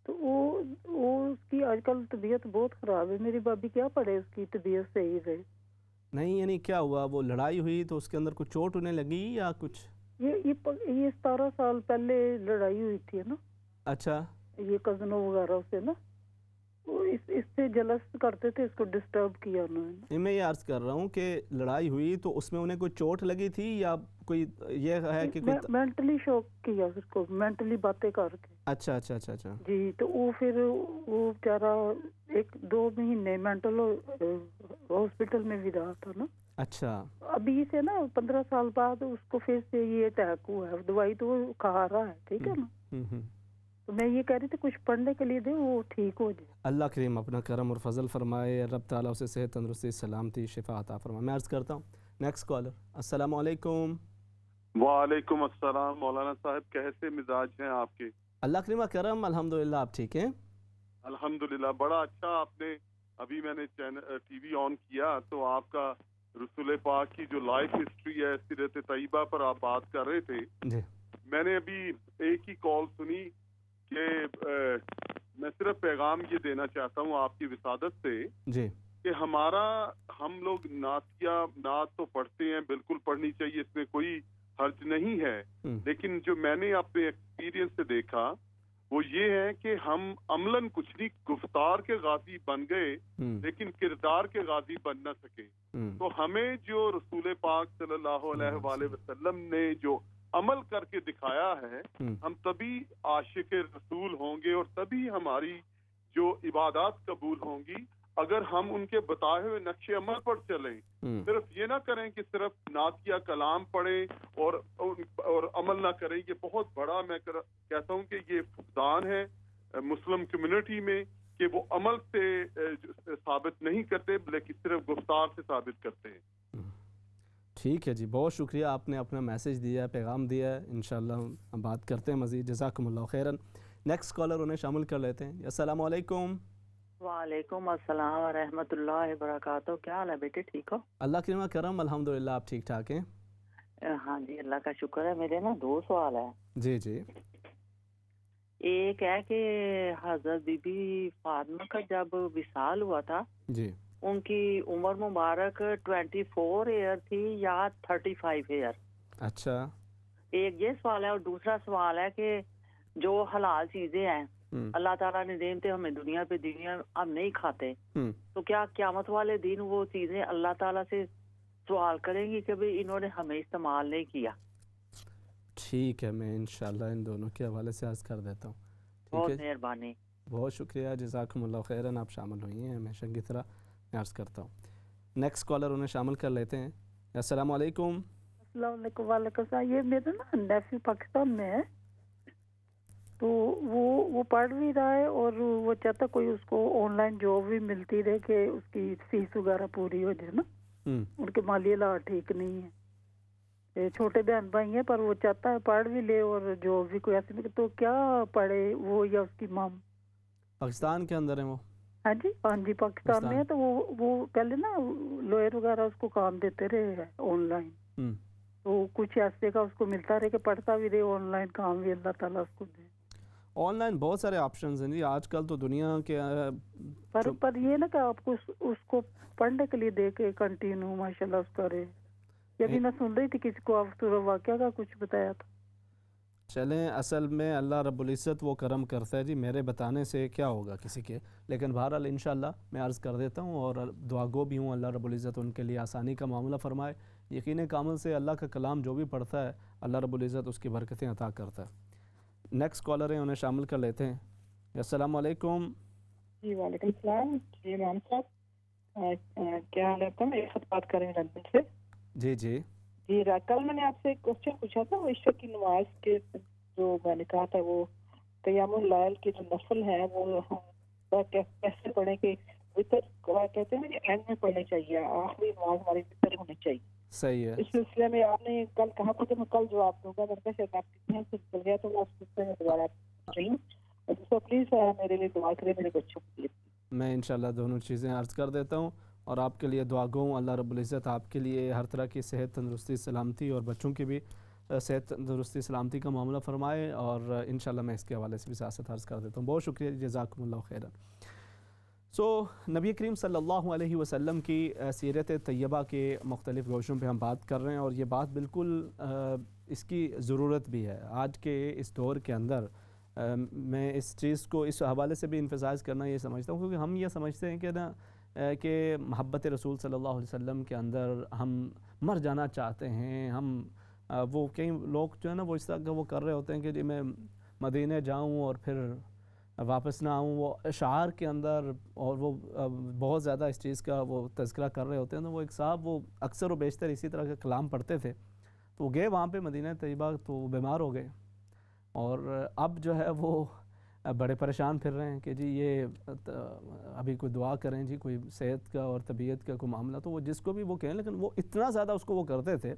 تو وہ اس کی آج کل طبیعت بہت خراب ہے. میری بابی کیا پڑے اس کی طبیعت صحیح رہے. نہیں یعنی کیا ہوا, وہ لڑائی ہوئی تو اس کے اندر کچھ چوٹ ہونے لگی یا کچھ؟ یہ 17 سال پہلے لڑائی ہوئی تھی نا. اچھا. یہ کزنوں وغیرہ سے نا, اس سے جلس کرتے تھے, اس کو ڈسٹرب کیا انہوں نے. میں یہ عرض کر رہا ہوں کہ لڑائی ہوئی تو اس میں انہیں کوئی چوٹ لگی تھی یا کوئی یہ ہے کہ مینٹلی شوق کیا اس کو, مینٹلی باتیں کر کے. اچھا. جی. تو وہ پھر وہ بیچارہ 1-2 مہینے مینٹل ہاسپٹل میں بھی رہا تھا نا. اچھا. ابھی سے نا 15 سال بعد اس کو پھر سے یہ اٹیک ہوا ہے. دوائی تو وہ کھا رہا ہے, ٹھیک ہے نا. تو میں یہ کہہ رہی تھی کچھ پڑھنے کے لیے دے, وہ ٹھیک ہو جائے. اللہ کریم اپنا کرم اور فضل فرمائے, رب تعالیٰ اسے صحت, تندرستی, سلامتی, شفا عطا فرمائے. میں عرض کرتا ہوں نیکسٹ کالر. السلام علیکم. وعلیکم السلام. مولانا صاحب کیسے مزاج ہیں آپ کے؟ اللہ کریم کرم, الحمدللہ. آپ ٹھیک ہیں؟ الحمدللہ. بڑا اچھا. آپ نے ابھی میں نے ٹی وی آن کیا تو آپ کا رسول پاک کی جو لائف ہسٹری ہے سیرت طیبہ پر آپ بات کر رہے تھے. جی. میں نے ابھی ایک ہی کال سنی کہ میں صرف پیغام یہ دینا چاہتا ہوں آپ کی وسادت سے جی کہ ہم لوگ نعت تو پڑھتے ہیں، بالکل پڑھنی چاہیے، اس میں کوئی حرج نہیں ہے، لیکن جو میں نے اپنے ایکسپیرینس سے دیکھا وہ یہ ہے کہ ہم عملاً کچھ نہیں، گفتار کے غازی بن گئے لیکن کردار کے غازی بن نہ سکے. تو ہمیں جو رسول پاک صلی اللہ علیہ وآلہ وسلم نے جو عمل کر کے دکھایا ہے، ہم تبھی عاشق رسول ہوں گے اور تبھی ہماری جو عبادات قبول ہوں گی اگر ہم ان کے بتائے ہوئے نقش عمل پر چلیں. صرف یہ نہ کریں کہ صرف نعتیہ کلام پڑھیں اور عمل نہ کریں. یہ بہت بڑا میں کہتا ہوں کہ یہ فقدان ہے مسلم کمیونٹی میں کہ وہ عمل سے ثابت نہیں کرتے بلکہ صرف گفتار سے ثابت کرتے ہیں. ٹھیک ہے جی، بہت شکریہ، آپ نے اپنا میسیج دیا ہے، پیغام دیا ہے. انشاءاللہ ہم بات کرتے ہیں مزید. جزاکم اللہ خیراً. نیکسٹ کالر انہیں شامل کر لیتے ہیں. السلام علیکم. وعلیکم السلام ورحمۃ اللہ وبرکاتہ. کیا حال ہے بیٹے، ٹھیک ہو؟ اللہ کرم کرم، الحمدللہ. آپ ٹھیک ٹھاک ہیں؟ ہاں جی، اللہ کا شکر ہے. میرے نا 2 سوال ہیں. جی جی. ایک ہے کہ حضرت بی بی فاطمہ کا جب وصال ہوا تھا جی، ان کی عمر مبارک 24 ایئر تھی یا 35 ایئر؟ اچھا. ایک یہ سوال ہے. اور دوسرا سوال ہے کہ جو حلال چیزیں ہیں اللہ تعالیٰ نے دین تھے ہمیں دنیا پہ دنیا ہم نہیں کھاتے، تو کیا قیامت والے دن وہ چیزیں اللہ تعالیٰ سے سوال کریں گی کہ بھئی انہوں نے ہمیں استعمال نہیں کیا؟ ٹھیک ہے، میں انشاءاللہ ان دونوں کے حوالے سے عرض کر دیتا ہوں. بہت مہربانی. بہت شکریہ، جزاکم اللہ خیراً. آپ شامل ہوئی ہیں ہمیشہ کی طرح. میں عرض کرتا ہوں نیکسٹ کالر انہیں شامل کر لیتے ہیں. السلام علیکم. السلام علیکم. وعلیکم السلام. یہ میرا نا نیفی پاکستان میں ہے، تو وہ پڑھ بھی رہا ہے اور وہ چاہتا کوئی اس کو آن لائن جاب بھی ملتی رہے کہ اس کی فیس وغیرہ پوری ہو جائے نا. ان کے مالی حالات ٹھیک نہیں ہے. چھوٹے بہن بھائی ہیں پر وہ چاہتا ہے پڑھ بھی لے اور جاب بھی کوئی ایسی نہیں. تو کیا پڑھے وہ یا اس کی مام؟ پاکستان کے اندر ہے وہ؟ ہاں جی پاکستان میں ہے. تو وہ پہلے نا لوئر وغیرہ اس کو کام دیتے رہے آن لائن، تو کچھ ایسے کا اس کو ملتا رہے کہ پڑھتا بھی رہے آن لائن کام بھی اللہ تعالیٰ اس کو دے. آن لائن بہت سارے آپشنز ہیں جی آج کل تو دنیا کے پر یہ نا کہ آپ کو اس کو پڑھنے کے لیے دے کے کنٹینیو ماشاء اللہ اس کرے. یہ بھی میں سن رہی تھی کسی کو آپ تو واقعہ کا کچھ بتایا تھا. چلیں اصل میں اللہ رب العزت وہ کرم کرتا ہے جی، میرے بتانے سے کیا ہوگا کسی کے. لیکن بہرحال انشاءاللہ میں عرض کر دیتا ہوں اور دعا گو بھی ہوں اللہ رب العزت ان کے لیے آسانی کا معاملہ فرمائے. یقین کامل سے اللہ کا کلام جو بھی پڑھتا ہے اللہ رب العزت اس کی برکتیں عطا کرتا ہے. نیکسٹ کالر ہیں انہیں شامل کر لیتے ہیں. السلام علیکم. جی وعلیکم السلام. جی امام صاحب کیا حال ہے؟ میں ایک بات کر رہی ہوں لندن سے. جی جی جی. کل میں نے آپ سے ایک کوشچن پوچھا تھا، وہ عشاء کی نماز کے جو میں نے کہا تھا وہ قیام اللیل کی جو نفل ہے وہ کیسے پڑھیں کہ وطر کہتے ہیں کہ اینڈ میں پڑھنی چاہیے، آخری نماز ہماری وطر ہونی چاہیے. صحیح ہے. اس سلسلے میں آپ نے کل کہا تھا کہ میں کل جواب دوں گا. میرے شاید آپ کتنے سے چل گیا تو میں اس سلسلے میں دوبارہ رہی ہوں. تو پلیز میرے لیے دعا کریں میرے بچوں کے لیے. میں انشاءاللہ دونوں چیزیں عرض کر دیتا ہوں اور آپ کے لیے دعا گو. اللہ رب العزت آپ کے لیے ہر طرح کی صحت تندرستی سلامتی اور بچوں کی بھی صحت تندرستی سلامتی کا معاملہ فرمائے. اور انشاءاللہ میں اس کے حوالے سے بھی سیاست عرض کر دیتا ہوں. بہت شکریہ، جزاکم اللہ خیرا. نبی کریم صلی اللہ علیہ وسلم کی سیرت طیبہ کے مختلف گوشوں پہ ہم بات کر رہے ہیں اور یہ بات بالکل اس کی ضرورت بھی ہے آج کے اس دور کے اندر. میں اس چیز کو اس حوالے سے بھی انفسائز کرنا یہ سمجھتا ہوں کیونکہ ہم یہ سمجھتے ہیں کہ نا کہ محبت رسول صلی اللہ علیہ وسلم کے اندر ہم مر جانا چاہتے ہیں. ہم وہ کئی لوگ جو ہے نا وہ اس طرح کا وہ کر رہے ہوتے ہیں کہ جی میں مدینہ جاؤں اور پھر واپس نہ آؤں. وہ اشعار کے اندر اور وہ بہت زیادہ اس چیز کا وہ تذکرہ کر رہے ہوتے ہیں. تو وہ ایک صاحب وہ اکثر و بیشتر اسی طرح کا کلام پڑھتے تھے. تو وہ گئے وہاں پہ مدینہ طیبہ تو وہ بیمار ہو گئے اور اب جو ہے وہ بڑے پریشان پھر رہے ہیں کہ جی یہ ابھی کوئی دعا کریں جی کوئی صحت کا اور طبیعت کا کوئی معاملہ. تو وہ جس کو بھی وہ کہیں لیکن وہ اتنا زیادہ اس کو وہ کرتے تھے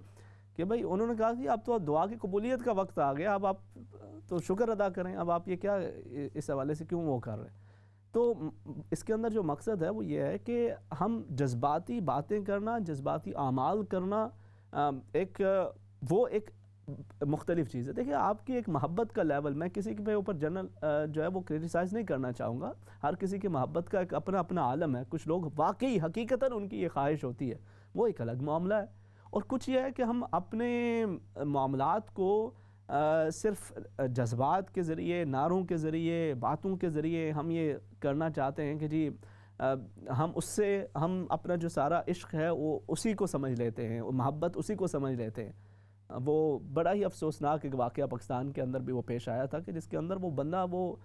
کہ بھائی انہوں نے کہا کہ اب تو دعا کی قبولیت کا وقت آ گیا, اب آپ تو شکر ادا کریں, اب آپ یہ کیا اس حوالے سے کیوں وہ کر رہے ہیں. تو اس کے اندر جو مقصد ہے وہ یہ ہے کہ ہم جذباتی باتیں کرنا, جذباتی اعمال کرنا ایک مختلف چیزیں. دیکھیں آپ کی ایک محبت کا لیول، میں کسی کے اوپر جنرل جو ہے وہ کریٹیسائز نہیں کرنا چاہوں گا. ہر کسی کی محبت کا ایک اپنا اپنا عالم ہے. کچھ لوگ واقعی حقیقتاً ان کی یہ خواہش ہوتی ہے، وہ ایک الگ معاملہ ہے. اور کچھ یہ ہے کہ ہم اپنے معاملات کو صرف جذبات کے ذریعے، نعروں کے ذریعے، باتوں کے ذریعے ہم یہ کرنا چاہتے ہیں کہ جی ہم اس سے ہم اپنا جو سارا عشق ہے وہ اسی کو سمجھ لیتے ہیں، محبت اسی کو سمجھ لیتے ہیں. وہ بڑا ہی افسوسناک ایک واقعہ پاکستان کے اندر بھی وہ پیش آیا تھا کہ جس کے اندر وہ بندہ وہ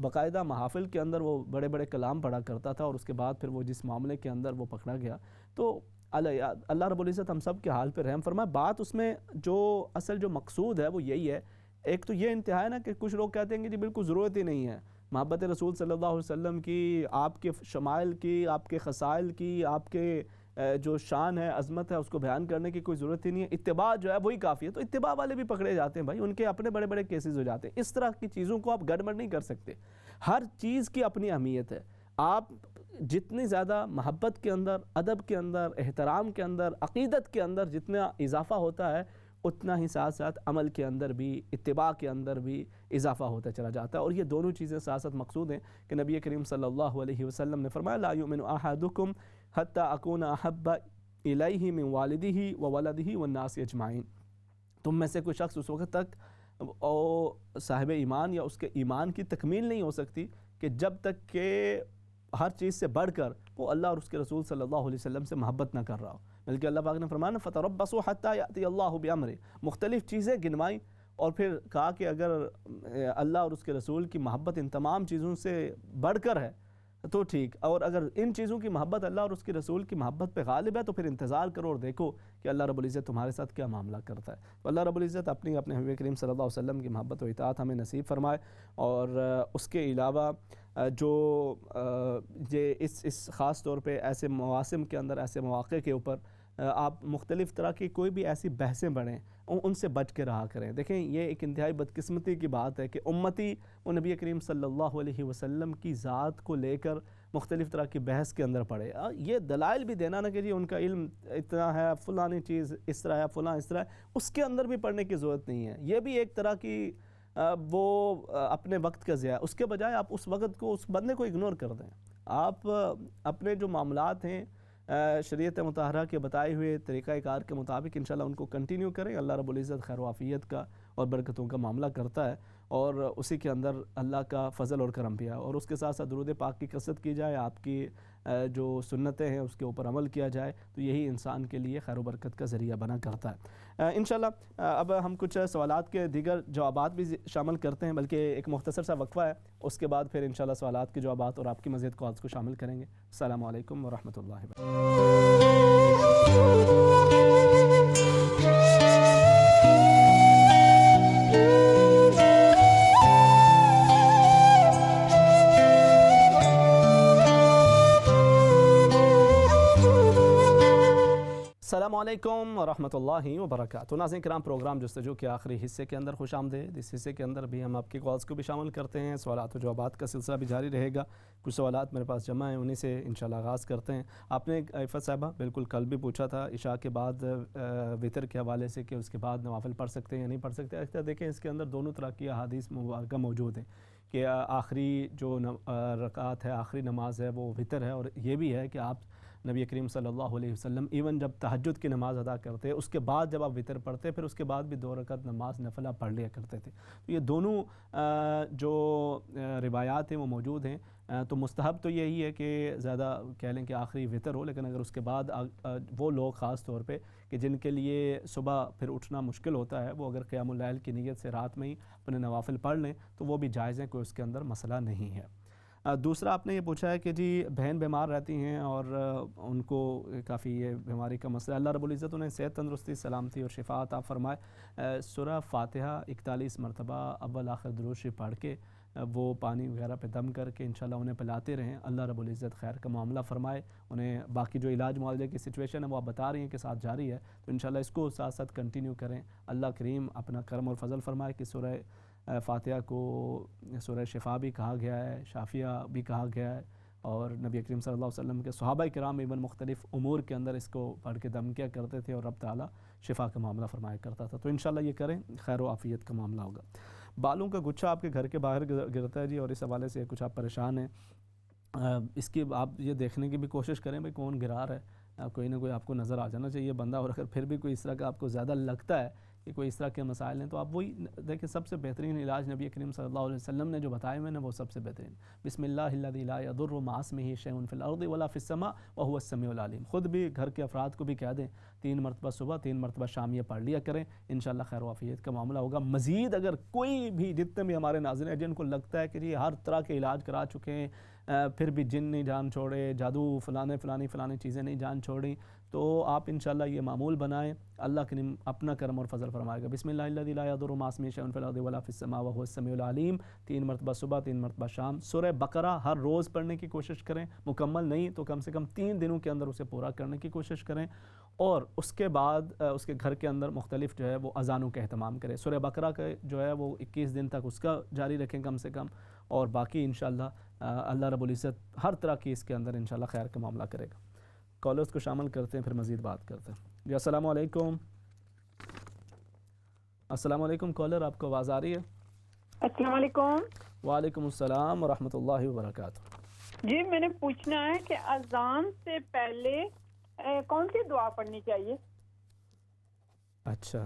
باقاعدہ محافل کے اندر وہ بڑے بڑے کلام پڑھا کرتا تھا، اور اس کے بعد پھر وہ جس معاملے کے اندر وہ پکڑا گیا. تو اللہ رب العزت ہم سب کے حال پہ رحم فرمائے. بات اس میں جو اصل جو مقصود ہے وہ یہی ہے. ایک تو یہ انتہا ہے نا کہ کچھ لوگ کہتے ہیں کہ جی بالکل ضرورت ہی نہیں ہے محبت رسول صلی اللہ علیہ وسلم کی، آپ کے شمائل کی، آپ کے خصائل کی، آپ کے جو شان ہے، عظمت ہے، اس کو بیان کرنے کی کوئی ضرورت ہی نہیں ہے. اتباع جو ہے وہی کافی ہے. تو اتباع والے بھی پکڑے جاتے ہیں بھائی، ان کے اپنے بڑے بڑے کیسز ہو جاتے ہیں. اس طرح کی چیزوں کو آپ گڑبڑ نہیں کر سکتے. ہر چیز کی اپنی اہمیت ہے. آپ جتنی زیادہ محبت کے اندر، ادب کے اندر، احترام کے اندر، عقیدت کے اندر جتنا اضافہ ہوتا ہے، اتنا ہی ساتھ ساتھ عمل کے اندر بھی، اتباع کے اندر بھی اضافہ ہوتا چلا جاتا ہے. اور یہ دونوں چیزیں ساتھ ساتھ مقصود ہیں کہ نبی کریم صلی اللہ علیہ وسلم نے فرمایا لا یؤمن احدکم حتی اکون احب الیہ من والدہ وولدہ والناس اجمعین. تم میں سے کوئی شخص اس وقت تک صاحب ایمان یا اس کے ایمان کی تکمیل نہیں ہو سکتی کہ جب تک کہ ہر چیز سے بڑھ کر وہ اللہ اور اس کے رسول صلی اللہ علیہ وسلم سے محبت نہ کر رہا ہو. بلکہ اللہ پاک نے فرمایا فتربصوا حتی یأتی اللہ بامرہ، مختلف چیزیں گنوائیں اور پھر کہا کہ اگر اللہ اور اس کے رسول کی محبت ان تمام چیزوں سے بڑھ کر ہے تو ٹھیک، اور اگر ان چیزوں کی محبت اللہ اور اس کے رسول کی محبت پہ غالب ہے تو پھر انتظار کرو اور دیکھو کہ اللہ رب العزت تمہارے ساتھ کیا معاملہ کرتا ہے. تو اللہ رب العزت اپنے حبیب کریم صلی اللہ علیہ وسلم کی محبت و اطاعت ہمیں نصیب فرمائے. اور اس کے علاوہ جو یہ اس خاص طور پہ ایسے مواسم کے اندر، ایسے مواقع کے اوپر آپ مختلف طرح کی کوئی بھی ایسی بحثیں بڑھیں ان سے بچ کے رہا کریں. دیکھیں یہ ایک انتہائی بدقسمتی کی بات ہے کہ امتی وہ نبی کریم صلی اللہ علیہ وسلم کی ذات کو لے کر مختلف طرح کی بحث کے اندر پڑے. یہ دلائل بھی دینا نا کہ جی ان کا علم اتنا ہے، فلانی چیز اس طرح ہے، فلاں اس طرح ہے، اس کے اندر بھی پڑھنے کی ضرورت نہیں ہے. یہ بھی ایک طرح کی وہ اپنے وقت کا ضیاع. اس کے بجائے آپ اس وقت کو، اس بندے کو اگنور کر دیں. آپ اپنے جو معاملات ہیں شریعت مطہرہ کے بتائے ہوئے طریقہ کار کے مطابق انشاءاللہ ان کو کنٹینیو کریں. اللہ رب العزت خیر و عافیت کا اور برکتوں کا معاملہ کرتا ہے، اور اسی کے اندر اللہ کا فضل اور کرم بھی ہے. اور اس کے ساتھ ساتھ درود پاک کی کثرت کی جائے، آپ کی جو سنتیں ہیں اس کے اوپر عمل کیا جائے، تو یہی انسان کے لیے خیر و برکت کا ذریعہ بنا کرتا ہے. انشاءاللہ اب ہم کچھ سوالات کے دیگر جوابات بھی شامل کرتے ہیں، بلکہ ایک مختصر سا وقفہ ہے، اس کے بعد پھر انشاءاللہ سوالات کے جوابات اور آپ کی مزید کالز کو شامل کریں گے. السلام علیکم ورحمۃ اللہ وبرکاتہ. السلام علیکم ورحمۃ اللہ وبرکاتہ. ناظرین کرام، پروگرام جستجو کے آخری حصے کے اندر خوش آمدید. اس حصے کے اندر بھی ہم آپ کی کالز کو بھی شامل کرتے ہیں، سوالات و جوابات کا سلسلہ بھی جاری رہے گا. کچھ سوالات میرے پاس جمع ہیں، انہی سے انشاءاللہ آغاز کرتے ہیں. آپ نے عفت صاحبہ بالکل کل بھی پوچھا تھا عشاء کے بعد وطر کے حوالے سے کہ اس کے بعد نوافل پڑھ سکتے ہیں یا نہیں پڑھ سکتے. اکثر دیکھیں اس کے اندر دونوں طرح کی احادیث مبارکہ موجود ہیں کہ آخری جو رکعت ہے، آخری نماز ہے وہ وطر ہے، اور یہ بھی ہے کہ آپ نبی کریم صلی اللہ علیہ وسلم ایون جب تہجد کی نماز ادا کرتے اس کے بعد جب آپ وطر پڑھتے پھر اس کے بعد بھی 2 رکعت نماز نفلہ پڑھ لیا کرتے تھے. تو یہ دونوں جو روایات ہیں وہ موجود ہیں. تو مستحب تو یہی ہے کہ زیادہ کہہ لیں کہ آخری وطر ہو، لیکن اگر اس کے بعد وہ لوگ خاص طور پہ کہ جن کے لیے صبح پھر اٹھنا مشکل ہوتا ہے، وہ اگر قیام اللیل کی نیت سے رات میں ہی اپنے نوافل پڑھ لیں تو وہ بھی جائز ہیں، کوئی اس کے اندر مسئلہ نہیں ہے. دوسرا آپ نے یہ پوچھا ہے کہ جی بہن بیمار رہتی ہیں اور ان کو کافی یہ بیماری کا مسئلہ. اللہ رب العزت انہیں صحت، تندرستی، سلامتی اور شفا عطا فرمائے. سورہ فاتحہ 41 مرتبہ اول آخر درود شریف پڑھ کے وہ پانی وغیرہ پہ دم کر کے انشاءاللہ انہیں پلاتے رہیں. اللہ رب العزت خیر کا معاملہ فرمائے. انہیں باقی جو علاج معالجے کی سچویشن ہے وہ آپ بتا رہی ہیں کہ ساتھ جاری ہے، تو انشاءاللہ اس کو ساتھ ساتھ کنٹینیو کریں. اللہ کریم اپنا کرم اور فضل فرمائے کہ سورہ فاتحہ کو سورہ شفا بھی کہا گیا ہے، شافیہ بھی کہا گیا ہے، اور نبی کریم صلی اللہ علیہ وسلم کے صحابہ کرام ایون مختلف امور کے اندر اس کو پڑھ کے دم کیا کرتے تھے، اور رب تعالیٰ شفا کا معاملہ فرمایا کرتا تھا. تو انشاءاللہ یہ کریں, خیر و عافیت کا معاملہ ہوگا. بالوں کا گچھا آپ کے گھر کے باہر گرتا ہے جی, اور اس حوالے سے کچھ آپ پریشان ہیں, اس کی آپ یہ دیکھنے کی بھی کوشش کریں بھئی کون گرا رہا ہے, کوئی نہ کوئی آپ کو نظر آ جانا چاہیے بندہ. اور اگر پھر بھی کوئی اس طرح کا آپ کو زیادہ لگتا ہے کہ کوئی اس طرح کے مسائل ہیں, تو آپ وہی دیکھیں, سب سے بہترین علاج نبی کریم صلی اللہ علیہ وسلم نے جو بتائے ہوئے نا, وہ سب سے بہترین بسم اللہ الذی لا یضر مع اسمہ شیء فی الارض ولا فی السماء وهو السمیع العلیم. خود بھی گھر کے افراد کو بھی کہہ دیں 3 مرتبہ صبح 3 مرتبہ شام یہ پڑھ لیا کریں, انشاءاللہ خیر و عافیت کا معاملہ ہوگا. مزید اگر کوئی بھی, جتنے بھی ہمارے ناظرین ہیں جن کو لگتا ہے کہ جی ہر طرح کے علاج کرا چکے ہیں پھر بھی جن نہیں جان چھوڑے, جادو فلانی چیزیں نہیں جان چھوڑیں, تو آپ انشاءاللہ یہ معمول بنائیں, اللہ کریم اپنا کرم اور فضل فرمائے گا. بسم اللہ الذی لا یضر مع اسمہ شیء فی الارض ولا فی السماء وهو السمیع العلیم. 3 مرتبہ صبح 3 مرتبہ شام. سورہ بقرہ ہر روز پڑھنے کی کوشش کریں, مکمل نہیں تو کم سے کم 3 دنوں کے اندر اسے پورا کرنے کی کوشش کریں. اور اس کے بعد اس کے گھر کے اندر مختلف جو ہے وہ اذانوں کا اہتمام کریں. سورہ بقرہ کا جو ہے وہ 21 دن تک اس کا جاری رکھیں کم سے کم, اور باقی انشاءاللہ اللہ رب العزت ہر طرح کی اس کے اندر انشاءاللہ خیر کا معاملہ کرے گا. کالرز کو شامل کرتے ہیں, پھر مزید بات کرتے ہیں. جی السلام علیکم. السلام علیکم کالر, آپ کو آواز آ رہی ہے؟ السلام علیکم. وعلیکم السلام ورحمۃ اللہ وبرکاتہ. جی میں نے پوچھنا ہے کہ اذان سے پہلے کون سی دعا پڑھنی چاہیے؟ اچھا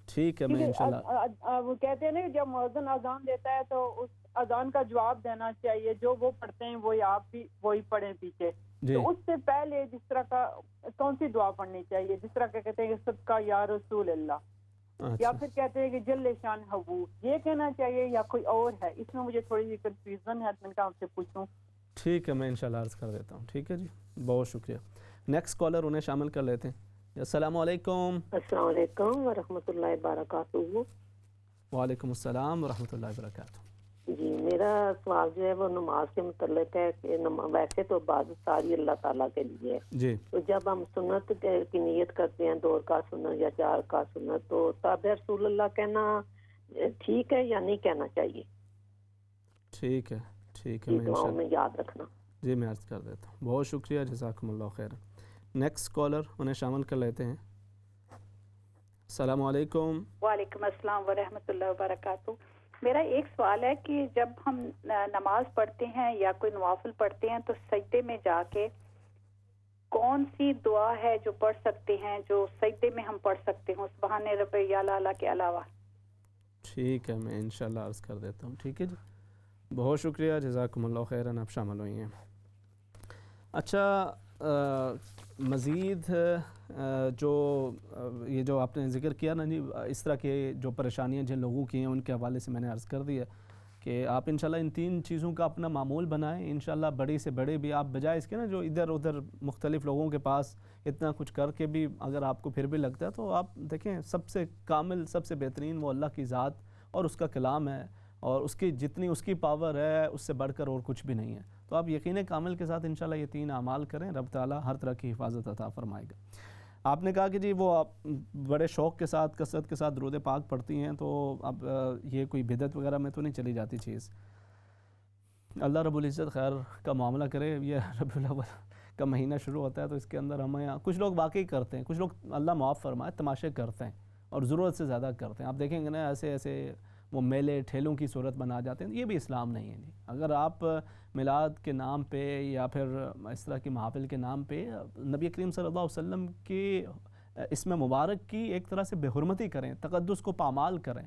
ٹھیک ہے, میں انشاءاللہ وہ کہتے ہیں نا جب مؤذن اذان دیتا ہے تو اس اذان کا جواب دینا چاہیے, جو وہ پڑھتے ہیں وہی آپ بھی وہی پڑھیں پیچھے. تو اس سے پہلے جس طرح کا کون سی دعا پڑھنی چاہیے, جس طرح کہتے ہیں کہ صدقہ یا رسول اللہ, یا پھر کہتے ہیں کہ جل شان ہو, یہ کہنا چاہیے یا کوئی اور ہے؟ اس میں مجھے تھوڑی سی کنفیوژن ہے, میں آپ سے پوچھوں. ٹھیک ہے, میں انشاءاللہ عرض کر دیتا ہوں. ٹھیک ہے جی, بہت شکریہ. نیکسٹ کالر انہیں شامل کر لیتے ہیں. السلام علیکم. السلام علیکم ورحمۃ اللہ وبرکاتہ. وعلیکم السلام ورحمۃ اللہ وبرکاتہ. جی میرا سوال جو ہے وہ نماز کے متعلق ہے کہ ویسے تو عبادت ساری اللہ تعالیٰ کے لیے ہے جی, تو جب ہم سنت کی نیت کرتے ہیں 2 رکعت سنت یا 4 رکعت سنت, تو تابع رسول اللہ کہنا ٹھیک ہے یا نہیں کہنا چاہیے؟ ٹھیک ہے دعاؤں میں یاد رکھنا. جی میں عرض کر دیتا ہوں. بہت شکریہ, جزاکم اللہ خیر. نیکسٹ کالر انہیں شامل کر لیتے ہیں. السلام علیکم. وعلیکم السلام ورحمۃ اللہ وبرکاتہ. میرا ایک سوال ہے کہ جب ہم نماز پڑھتے ہیں یا کوئی نوافل پڑھتے ہیں تو سجدے میں جا کے کون سی دعا ہے جو پڑھ سکتے ہیں, جو سجدے میں ہم پڑھ سکتے ہوں سبحان ربی الاعلی کے علاوہ؟ ٹھیک ہے, میں انشاءاللہ عرض کر دیتا ہوں. ٹھیک ہے جی, بہت شکریہ, جزاکم اللہ خیرا, آپ شامل ہوئی ہیں. اچھا مزید جو یہ جو آپ نے ذکر کیا نا جی, اس طرح کے جو پریشانیاں جن لوگوں کی ہیں ان کے حوالے سے میں نے عرض کر دیا کہ آپ انشاءاللہ ان 3 چیزوں کا اپنا معمول بنائیں. انشاءاللہ بڑی سے بڑے بھی آپ بجائے اس کے نا جو ادھر ادھر مختلف لوگوں کے پاس اتنا کچھ کر کے بھی اگر آپ کو پھر بھی لگتا ہے, تو آپ دیکھیں سب سے کامل سب سے بہترین وہ اللہ کی ذات اور اس کا کلام ہے, اور اس کی جتنی اس کی پاور ہے اس سے بڑھ کر اور کچھ بھی نہیں ہے. تو آپ یقین کامل کے ساتھ انشاءاللہ یہ 3 اعمال کریں, رب تعالیٰ ہر طرح کی حفاظت عطا فرمائے گا. آپ نے کہا کہ جی وہ آپ بڑے شوق کے ساتھ کثرت کے ساتھ درود پاک پڑھتی ہیں, تو اب یہ کوئی بدعت وغیرہ میں تو نہیں چلی جاتی چیز. اللہ رب العزت خیر کا معاملہ کرے. یہ ربیع الاول کا مہینہ شروع ہوتا ہے, تو اس کے اندر ہمیں کچھ لوگ واقعی کرتے ہیں, کچھ لوگ اللہ معاف فرمائے تماشے کرتے ہیں اور ضرورت سے زیادہ کرتے ہیں. آپ دیکھیں گے نا ایسے وہ میلے ٹھیلوں کی صورت بنا جاتے ہیں, یہ بھی اسلام نہیں ہے جی. اگر آپ میلاد کے نام پہ یا پھر اس طرح کی محافل کے نام پہ نبی کریم صلی اللہ علیہ وسلم کی اسم مبارک کی ایک طرح سے بے حرمتی کریں, تقدس کو پامال کریں,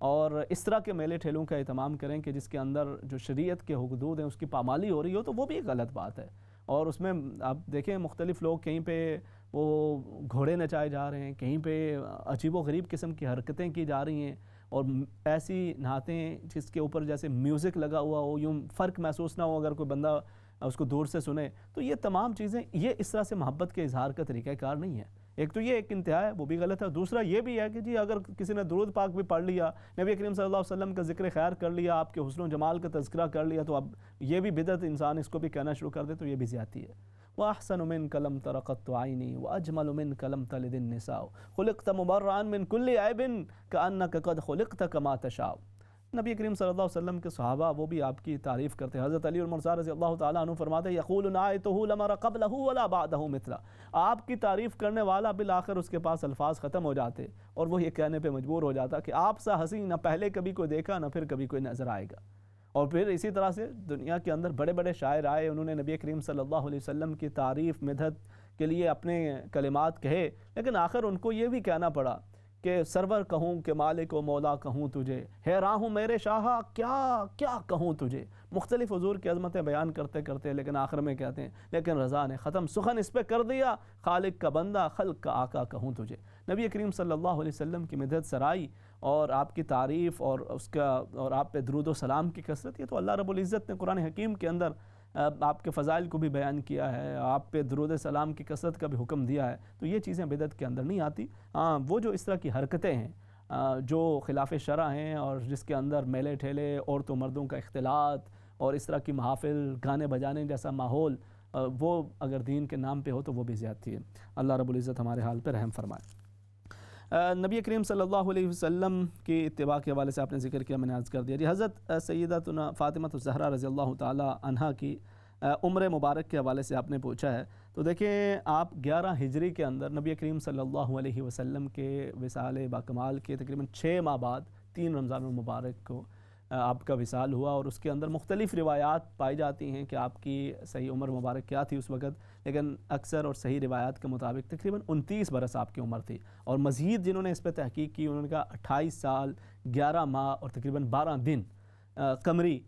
اور اس طرح کے میلے ٹھیلوں کا اہتمام کریں کہ جس کے اندر جو شریعت کے حدود ہیں اس کی پامالی ہو رہی ہو, تو وہ بھی ایک غلط بات ہے. اور اس میں آپ دیکھیں مختلف لوگ کہیں پہ وہ گھوڑے نچائے جا رہے ہیں, کہیں پہ عجیب و غریب قسم کی حرکتیں کی جا رہی ہیں, اور ایسی نعتیں جس کے اوپر جیسے میوزک لگا ہوا ہو, یوں فرق محسوس نہ ہو اگر کوئی بندہ اس کو دور سے سنے. تو یہ تمام چیزیں یہ اس طرح سے محبت کے اظہار کا طریقہ کار نہیں ہے. ایک تو یہ ایک انتہا ہے, وہ بھی غلط ہے. دوسرا یہ بھی ہے کہ جی اگر کسی نے درود پاک بھی پڑھ لیا, نبی کریم صلی اللہ علیہ وسلم کا ذکر خیر کر لیا, آپ کے حسن و جمال کا تذکرہ کر لیا, تو اب یہ بھی بدعت انسان اس کو بھی کہنا شروع کر دے, تو یہ بھی زیادتی ہے. وَأَحْسَنُ مِنْكَ لَمْ تَرَ قَطُّ عَيْنِي وَأَجْمَلُ مِنْكَ لَمْ تَلِدِ النِّسَاءُ خُلِقْتَ مُبَرَّأً مِنْ كُلِّ عَيْبٍ كَأَنَّكَ قَدْ خُلِقْتَ كَمَا تَشَاءُ. نبی کریم صلی اللہ علیہ وسلم کے صحابہ وہ بھی آپ کی تعریف کرتے ہیں. حضرت علی المرضی رضی اللہ تعالیٰ عنہ فرماتے ہیں یقول نعیتہ لم ار قبلہ ولا بعدہ مثلا. آپ کی تعریف کرنے والا بالآخر اس کے پاس الفاظ ختم ہو جاتے اور وہ یہ کہنے پہ مجبور ہو جاتا کہ آپ سا حسین نہ پہلے کبھی کوئی دیکھا نہ پھر کبھی کوئی نظر آئے گا. اور پھر اسی طرح سے دنیا کے اندر بڑے بڑے شاعر آئے, انہوں نے نبی کریم صلی اللہ علیہ وسلم کی تعریف مدحت کے لیے اپنے کلمات کہے, لیکن آخر ان کو یہ بھی کہنا پڑا کہ سرور کہوں کہ مالک و مولا کہوں تجھے, حیراں ہوں میرے شاہ کیا کیا کہوں تجھے. مختلف حضور کی عظمتیں بیان کرتے کرتے لیکن آخر میں کہتے ہیں لیکن رضا نے ختم سخن اس پہ کر دیا, خالق کا بندہ خلق کا آقا کہوں تجھے. نبی کریم صلی اللہ علیہ وسلم کی مدحت سرائی اور آپ کی تعریف اور اس کا اور آپ پہ درود و سلام کی کثرت, یہ تو اللہ رب العزت نے قرآن حکیم کے اندر آپ کے فضائل کو بھی بیان کیا ہے, آپ پہ درود سلام کی کثرت کا بھی حکم دیا ہے. تو یہ چیزیں بدعت کے اندر نہیں آتی. وہ جو اس طرح کی حرکتیں ہیں جو خلاف شرع ہیں اور جس کے اندر میلے ٹھیلے عورتوں مردوں کا اختلاط اور اس طرح کی محافل گانے بجانے جیسا ماحول, وہ اگر دین کے نام پہ ہو تو وہ بھی زیادتی ہے. اللہ رب العزت ہمارے حال پہ رحم فرمائے. نبی کریم صلی اللہ علیہ وسلم کی اتباع کے حوالے سے آپ نے ذکر کیا, میں نے عرض کر دیا. جی حضرت سیدتنا فاطمہ الزہرا رضی اللہ تعالی عنہا کی عمر مبارک کے حوالے سے آپ نے پوچھا ہے. تو دیکھیں آپ 11 ہجری کے اندر نبی کریم صلی اللہ علیہ وسلم کے وصال باکمال کے تقریباً 6 ماہ بعد 3 رمضان المبارک کو آپ کا وصال ہوا, اور اس کے اندر مختلف روایات پائی جاتی ہیں کہ آپ کی صحیح عمر مبارک کیا تھی اس وقت, لیکن اکثر اور صحیح روایات کے مطابق تقریباً 29 برس آپ کی عمر تھی. اور مزید جنہوں نے اس پہ تحقیق کی انہوں نے کہا 28 سال 11 ماہ اور تقریباً 12 دن قمری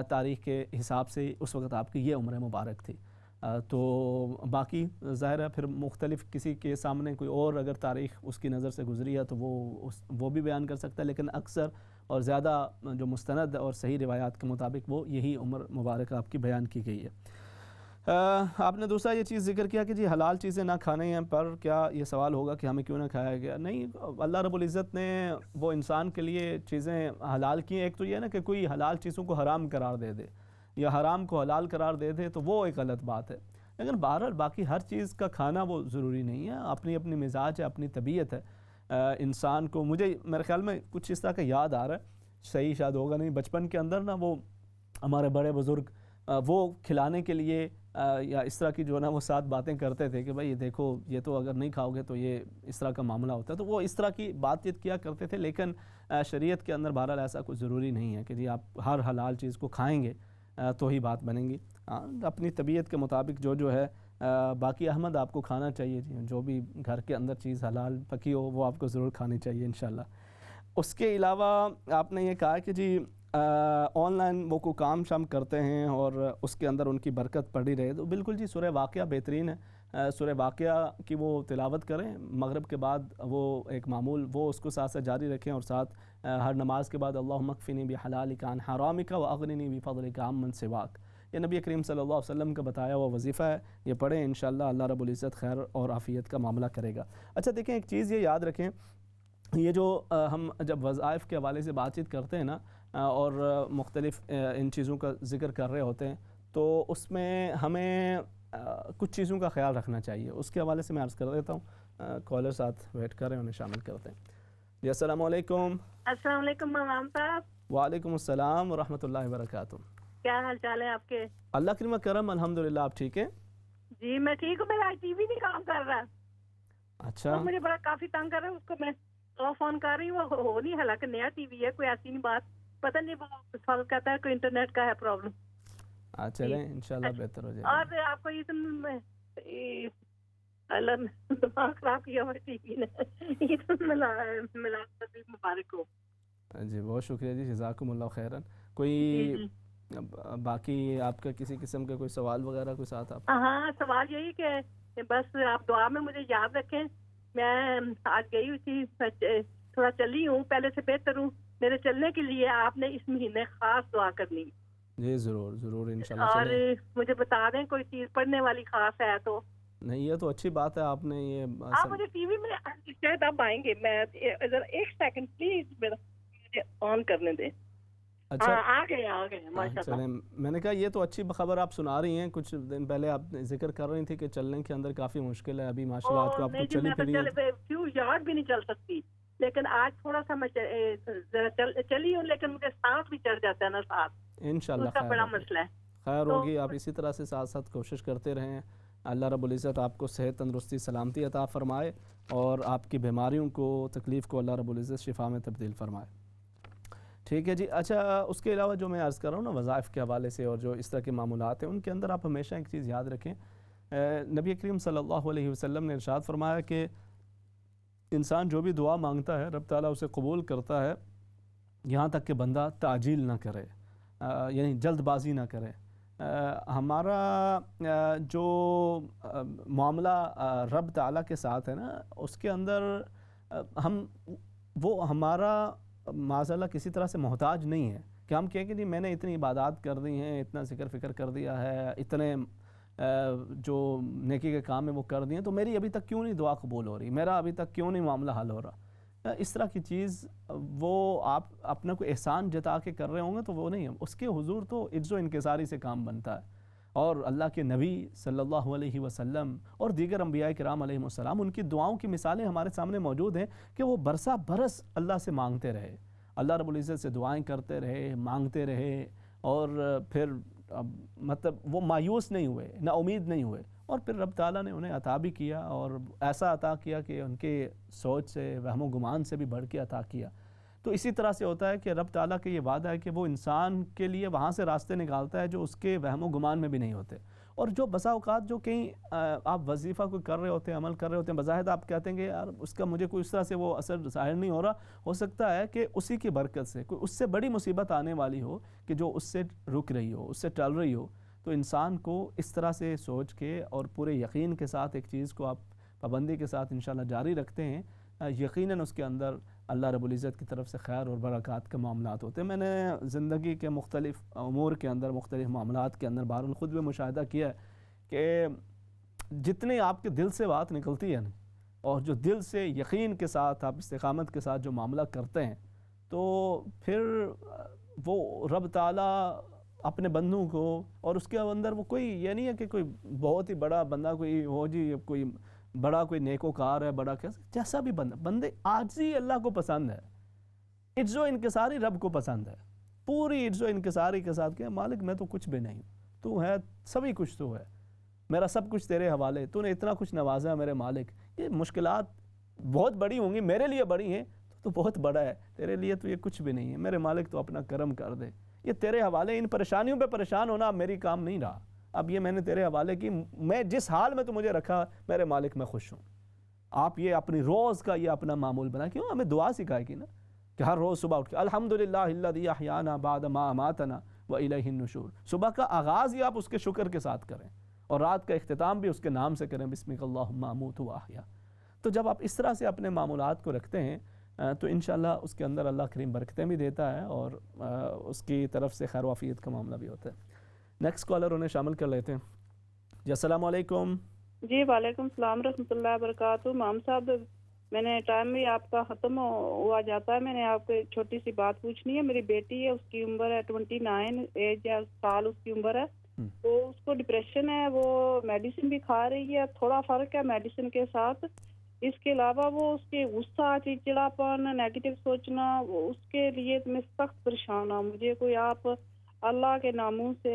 تاریخ کے حساب سے اس وقت آپ کی یہ عمر مبارک تھی. تو باقی ظاہر ہے پھر مختلف کسی کے سامنے کوئی اور اگر تاریخ اس کی نظر سے گزری ہے تو وہ بھی بیان کر سکتا ہے, لیکن اکثر اور زیادہ جو مستند اور صحیح روایات کے مطابق وہ یہی عمر مبارک آپ کی بیان کی گئی ہے. آپ نے دوسرا یہ چیز ذکر کیا کہ جی حلال چیزیں نہ کھانے ہیں, پر کیا یہ سوال ہوگا کہ ہمیں کیوں نہ کھایا گیا؟ نہیں, اللہ رب العزت نے وہ انسان کے لیے چیزیں حلال کی ہیں. ایک تو یہ نا کہ کوئی حلال چیزوں کو حرام قرار دے دے یا حرام کو حلال قرار دے دے تو وہ ایک غلط بات ہے, لیکن بہرحال باقی ہر چیز کا کھانا وہ ضروری نہیں ہے. اپنی اپنی مزاج ہے, اپنی طبیعت ہے انسان کو. مجھے میرے خیال میں کچھ اس طرح کا یاد آ رہا ہے, صحیح شاید ہوگا نہیں, بچپن کے اندر نا وہ ہمارے بڑے بزرگ وہ کھلانے کے لیے یا اس طرح کی جو نا وہ ساتھ باتیں کرتے تھے کہ بھائی دیکھو یہ تو اگر نہیں کھاؤ گے تو یہ اس طرح کا معاملہ ہوتا ہے, تو وہ اس طرح کی بات چیت کیا کرتے تھے. لیکن شریعت کے اندر بہرحال ایسا کچھ ضروری نہیں ہے کہ جی آپ ہر حلال چیز کو کھائیں گے تو ہی بات بنے گی. اپنی طبیعت کے مطابق جو ہے باقی احمد آپ کو کھانا چاہیے, جی جو بھی گھر کے اندر چیز حلال پکی ہو وہ آپ کو ضرور کھانی چاہیے انشاءاللہ. اس کے علاوہ آپ نے یہ کہا کہ جی آن لائن وہ کو کام شام کرتے ہیں اور اس کے اندر ان کی برکت پڑی رہے, تو بالکل جی سورہ واقعہ بہترین ہے. سورہ واقعہ کی وہ تلاوت کریں مغرب کے بعد, وہ ایک معمول وہ اس کو ساتھ ساتھ جاری رکھیں, اور ساتھ ہر نماز کے بعد اللہم اکفنی بحلالک عن حرامک واغننی بفضلک عمن سواک, یہ نبی کریم صلی اللہ علیہ وسلم کا بتایا ہوا وظیفہ ہے. یہ پڑھیں انشاءاللہ اللہ رب العزت خیر اور عافیت کا معاملہ کرے گا. اچھا دیکھیں ایک چیز یہ یاد رکھیں, یہ جو ہم جب وظائف کے حوالے سے بات چیت کرتے ہیں نا اور مختلف ان چیزوں کا ذکر کر رہے ہوتے ہیں, تو اس میں ہمیں کچھ چیزوں کا خیال رکھنا چاہیے. اس کے حوالے سے میں عرض کر دیتا ہوں, کالر ساتھ ویٹ کر رہے ہیں, انہیں شامل کرتے ہیں. جی السلام علیکم. السلام علیکم امام صاحب. وعلیکم السلام ورحمۃ اللہ وبرکاتہ. کیا حال چال ہے آپ کے؟ اللہ کرم کرم الحمدللہ. آپ ٹھیک ہیں؟ جی میں ٹھیک ہوں. میرا ٹی وی نہیں کام کر رہا. اچھا, مجھے بڑا کافی تنگ کر رہا ہے, اس کو میں فون کر رہی ہوں, وہ ہو نہیں, حالانکہ نیا ٹی وی ہے, کوئی ایسی نہیں بات, پتہ نہیں وہ سوال کہتا ہے کوئی انٹرنیٹ کا ہے پرابلم. چلیں انشاءاللہ بہتر ہو جائے گا. اور آپ کو یہ اللہ دماغ خراب کیا ہوا ٹی وی نے, عید میلاد مبارک ہو. جی بہت شکریہ جی, جزاکم اللہ خیرن. کوئی باقی آپ کا کسی قسم کا کوئی سوال وغیرہ کوئی ساتھ آپ؟ ہاں سوال یہی کہ بس آپ دعا میں مجھے یاد رکھیں. میں آج گئی ہوئی تھی, تھوڑا چلی ہوں, پہلے سے بہتر ہوں. میرے چلنے کے لیے آپ نے اس مہینے خاص دعا کرنی. جی ضرور ضرور انشاءاللہ. اور مجھے بتا دیں کوئی چیز پڑھنے والی خاص ہے تو. نہیں یہ تو اچھی بات ہے, آپ نے یہ آپ مجھے ٹی وی میں شاید آپ آئیں گے, میں ذرا ایک سیکنڈ پلیز میرا آن کرنے دیں. اچھا آ گئے ماشاءاللہ. چلیں, میں نے کہا یہ تو اچھی خبر آپ سنا رہی ہیں. کچھ دن پہلے آپ ذکر کر رہی تھی کہ چلنے کے اندر کافی مشکل ہے, ابھی ماشاءاللہ آپ کو چلی پھری یارڈ بھی نہیں چل سکتی, لیکن آج تھوڑا سا میں چلی ہوں، لیکن مجھے سانس بھی چڑھ جاتا ہے نا ساتھ، انشاءاللہ اس کا بڑا مسئلہ ہے. خیر ہوگی. آپ اسی طرح سے ساتھ ساتھ کوشش کرتے رہیں. اللہ رب العزت آپ کو صحت، تندرستی، سلامتی عطا فرمائے اور آپ کی بیماریوں کو، تکلیف کو اللہ رب العزت شفا میں تبدیل فرمائے. ٹھیک ہے جی. اچھا، اس کے علاوہ جو میں عرض کر رہا ہوں نا وظائف کے حوالے سے اور جو اس طرح کے معمولات ہیں، ان کے اندر آپ ہمیشہ ایک چیز یاد رکھیں. نبی کریم صلی اللہ علیہ وسلم نے ارشاد فرمایا کہ انسان جو بھی دعا مانگتا ہے رب تعالیٰ اسے قبول کرتا ہے، یہاں تک کہ بندہ تعجیل نہ کرے، یعنی جلد بازی نہ کرے. ہمارا جو معاملہ رب تعالیٰ کے ساتھ ہے نا، اس کے اندر وہ ہمارا معاذ اللہ کسی طرح سے محتاج نہیں ہے کہ ہم کہیں کہ جی میں نے اتنی عبادات کر دی ہیں، اتنا ذکر فکر کر دیا ہے، اتنے جو نیکی کے کام ہیں وہ کر دیے، تو میری ابھی تک کیوں نہیں دعا قبول ہو رہی، میرا ابھی تک کیوں نہیں معاملہ حل ہو رہا. اس طرح کی چیز وہ آپ اپنا کوئی احسان جتا کے کر رہے ہوں گے تو وہ نہیں ہے. اس کے حضور تو عجز و انکساری سے کام بنتا ہے. اور اللہ کے نبی صلی اللہ علیہ وسلم اور دیگر انبیاء کرام علیہ السلام، ان کی دعاؤں کی مثالیں ہمارے سامنے موجود ہیں کہ وہ برسہ برس اللہ سے مانگتے رہے، اللہ رب العزت سے دعائیں کرتے رہے، مانگتے رہے، اور پھر مطلب وہ مایوس نہیں ہوئے، نا امید نہیں ہوئے، اور پھر رب تعالیٰ نے انہیں عطا بھی کیا، اور ایسا عطا کیا کہ ان کے سوچ سے، وہم و گمان سے بھی بڑھ کے عطا کیا. تو اسی طرح سے ہوتا ہے کہ رب تعالیٰ کا یہ وعدہ ہے کہ وہ انسان کے لیے وہاں سے راستے نکالتا ہے جو اس کے وہم و گمان میں بھی نہیں ہوتے. اور جو بسا اوقات جو کہیں آپ وظیفہ کوئی کر رہے ہوتے ہیں، عمل کر رہے ہوتے ہیں، بظاہر آپ کہتے ہیں کہ یار اس کا مجھے کوئی اس طرح سے وہ اثر ظاہر نہیں ہو رہا، ہو سکتا ہے کہ اسی کی برکت سے کوئی اس سے بڑی مصیبت آنے والی ہو کہ جو اس سے رک رہی ہو، اس سے ٹل رہی ہو. تو انسان کو اس طرح سے سوچ کے اور پورے یقین کے ساتھ ایک چیز کو آپ پابندی کے ساتھ انشاءاللہ جاری رکھتے ہیں، یقیناً اس کے اندر اللہ رب العزت کی طرف سے خیر اور برکات کے معاملات ہوتے ہیں. میں نے زندگی کے مختلف امور کے اندر، مختلف معاملات کے اندر بہرحال خود بھی مشاہدہ کیا ہے کہ جتنے آپ کے دل سے بات نکلتی ہے نا، اور جو دل سے یقین کے ساتھ آپ استقامت کے ساتھ جو معاملہ کرتے ہیں، تو پھر وہ رب تعالیٰ اپنے بندوں کو، اور اس کے اندر وہ کوئی یہ نہیں ہے کہ کوئی بہت ہی بڑا بندہ کوئی ہو جی، کوئی بڑا کوئی نیکوکار ہے، بڑا جیسا بھی بندے عاجزی اللہ کو پسند ہے، عجز و انکساری رب کو پسند ہے. پوری عجز و انکساری کے ساتھ کہ مالک میں تو کچھ بھی نہیں، تو ہے سبھی کچھ، تو ہے میرا سب کچھ تیرے حوالے، تو نے اتنا کچھ نوازا ہے میرے مالک. یہ مشکلات بہت بڑی ہوں گی، میرے لیے بڑی ہیں تو بہت بڑا ہے، تیرے لیے تو یہ کچھ بھی نہیں ہے، میرے مالک تو اپنا کرم کر دے، یہ تیرے حوالے. ان پریشانیوں پہ پریشان ہونا اب میری کام نہیں رہا، اب یہ میں نے تیرے حوالے کی، میں جس حال میں تو مجھے رکھا میرے مالک میں خوش ہوں. آپ یہ اپنی روز کا یہ اپنا معمول بنا. کیوں؟ ہمیں دعا سکھائے گی نا کہ ہر روز صبح اٹھ کے الحمدللہ الذی احیانا بعد ما اماتنا والیہ النشور. صبح کا آغاز ہی آپ اس کے شکر کے ساتھ کریں، اور رات کا اختتام بھی اس کے نام سے کریں، بسمک اللہم اموت واحیا. تو جب آپ اس طرح سے اپنے معمولات کو رکھتے ہیں تو انشاءاللہ اس کے اندر اللہ کریم برکتیں بھی دیتا ہے، اور اس کی طرف سے خیر و عافیت کا معاملہ بھی ہوتا ہے. نیکسٹ کالر انہیں شامل کر لیتے ہیں. جی السلام علیکم. جی وعلیکم السلام رحمۃ اللہ وبرکاتہ. مام صاحب، میں نے ٹائم بھی آپ کا ختم ہوا جاتا ہے، میں نے آپ کو ایک چھوٹی سی بات پوچھنی ہے. میری بیٹی ہے، اس کی عمر ہے 29 ایج ہے، سال اس کی عمر ہے. تو اس کو ڈپریشن ہے، وہ میڈیسن بھی کھا رہی ہے، تھوڑا فرق ہے میڈیسن کے ساتھ. اس کے علاوہ وہ اس کے غصہ، چڑچڑاپن، نیگیٹو سوچنا، اس کے لیے میں سخت پریشان ہوں. مجھے کوئی آپ اللہ کے ناموں سے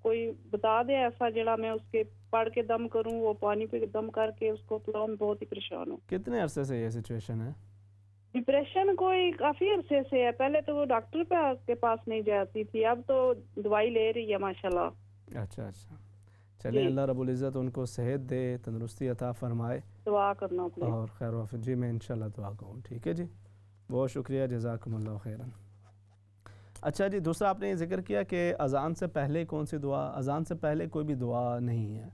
کوئی بتا دے ایسا جڑا میں اس کے پڑھ کے دم کروں، وہ پانی پہ دم کر کے اس کو پلاؤں. میں بہت ہی پریشان ہوں. کتنے عرصے سے یہ سچویشن ہے؟ ڈپریشن کوئی کافی عرصے سے ہے. پہلے تو وہ ڈاکٹر کے پاس نہیں جاتی تھی، اب تو دوائی لے رہی ہے ماشاءاللہ. اچھا چلیں اللہ رب العزت ان کو صحت دے، تندرستی عطا فرمائے. دعا کرنا پلیز. اور خیر و عافیت. جی میں انشاءاللہ دعا کروں. ٹھیک ہے جی، بہت شکریہ، جزاکم اللہ خیراً. اچھا جی، دوسرا آپ نے یہ ذکر کیا کہ اذان سے پہلے کون سی دعا؟ اذان سے پہلے کوئی بھی دعا نہیں ہے.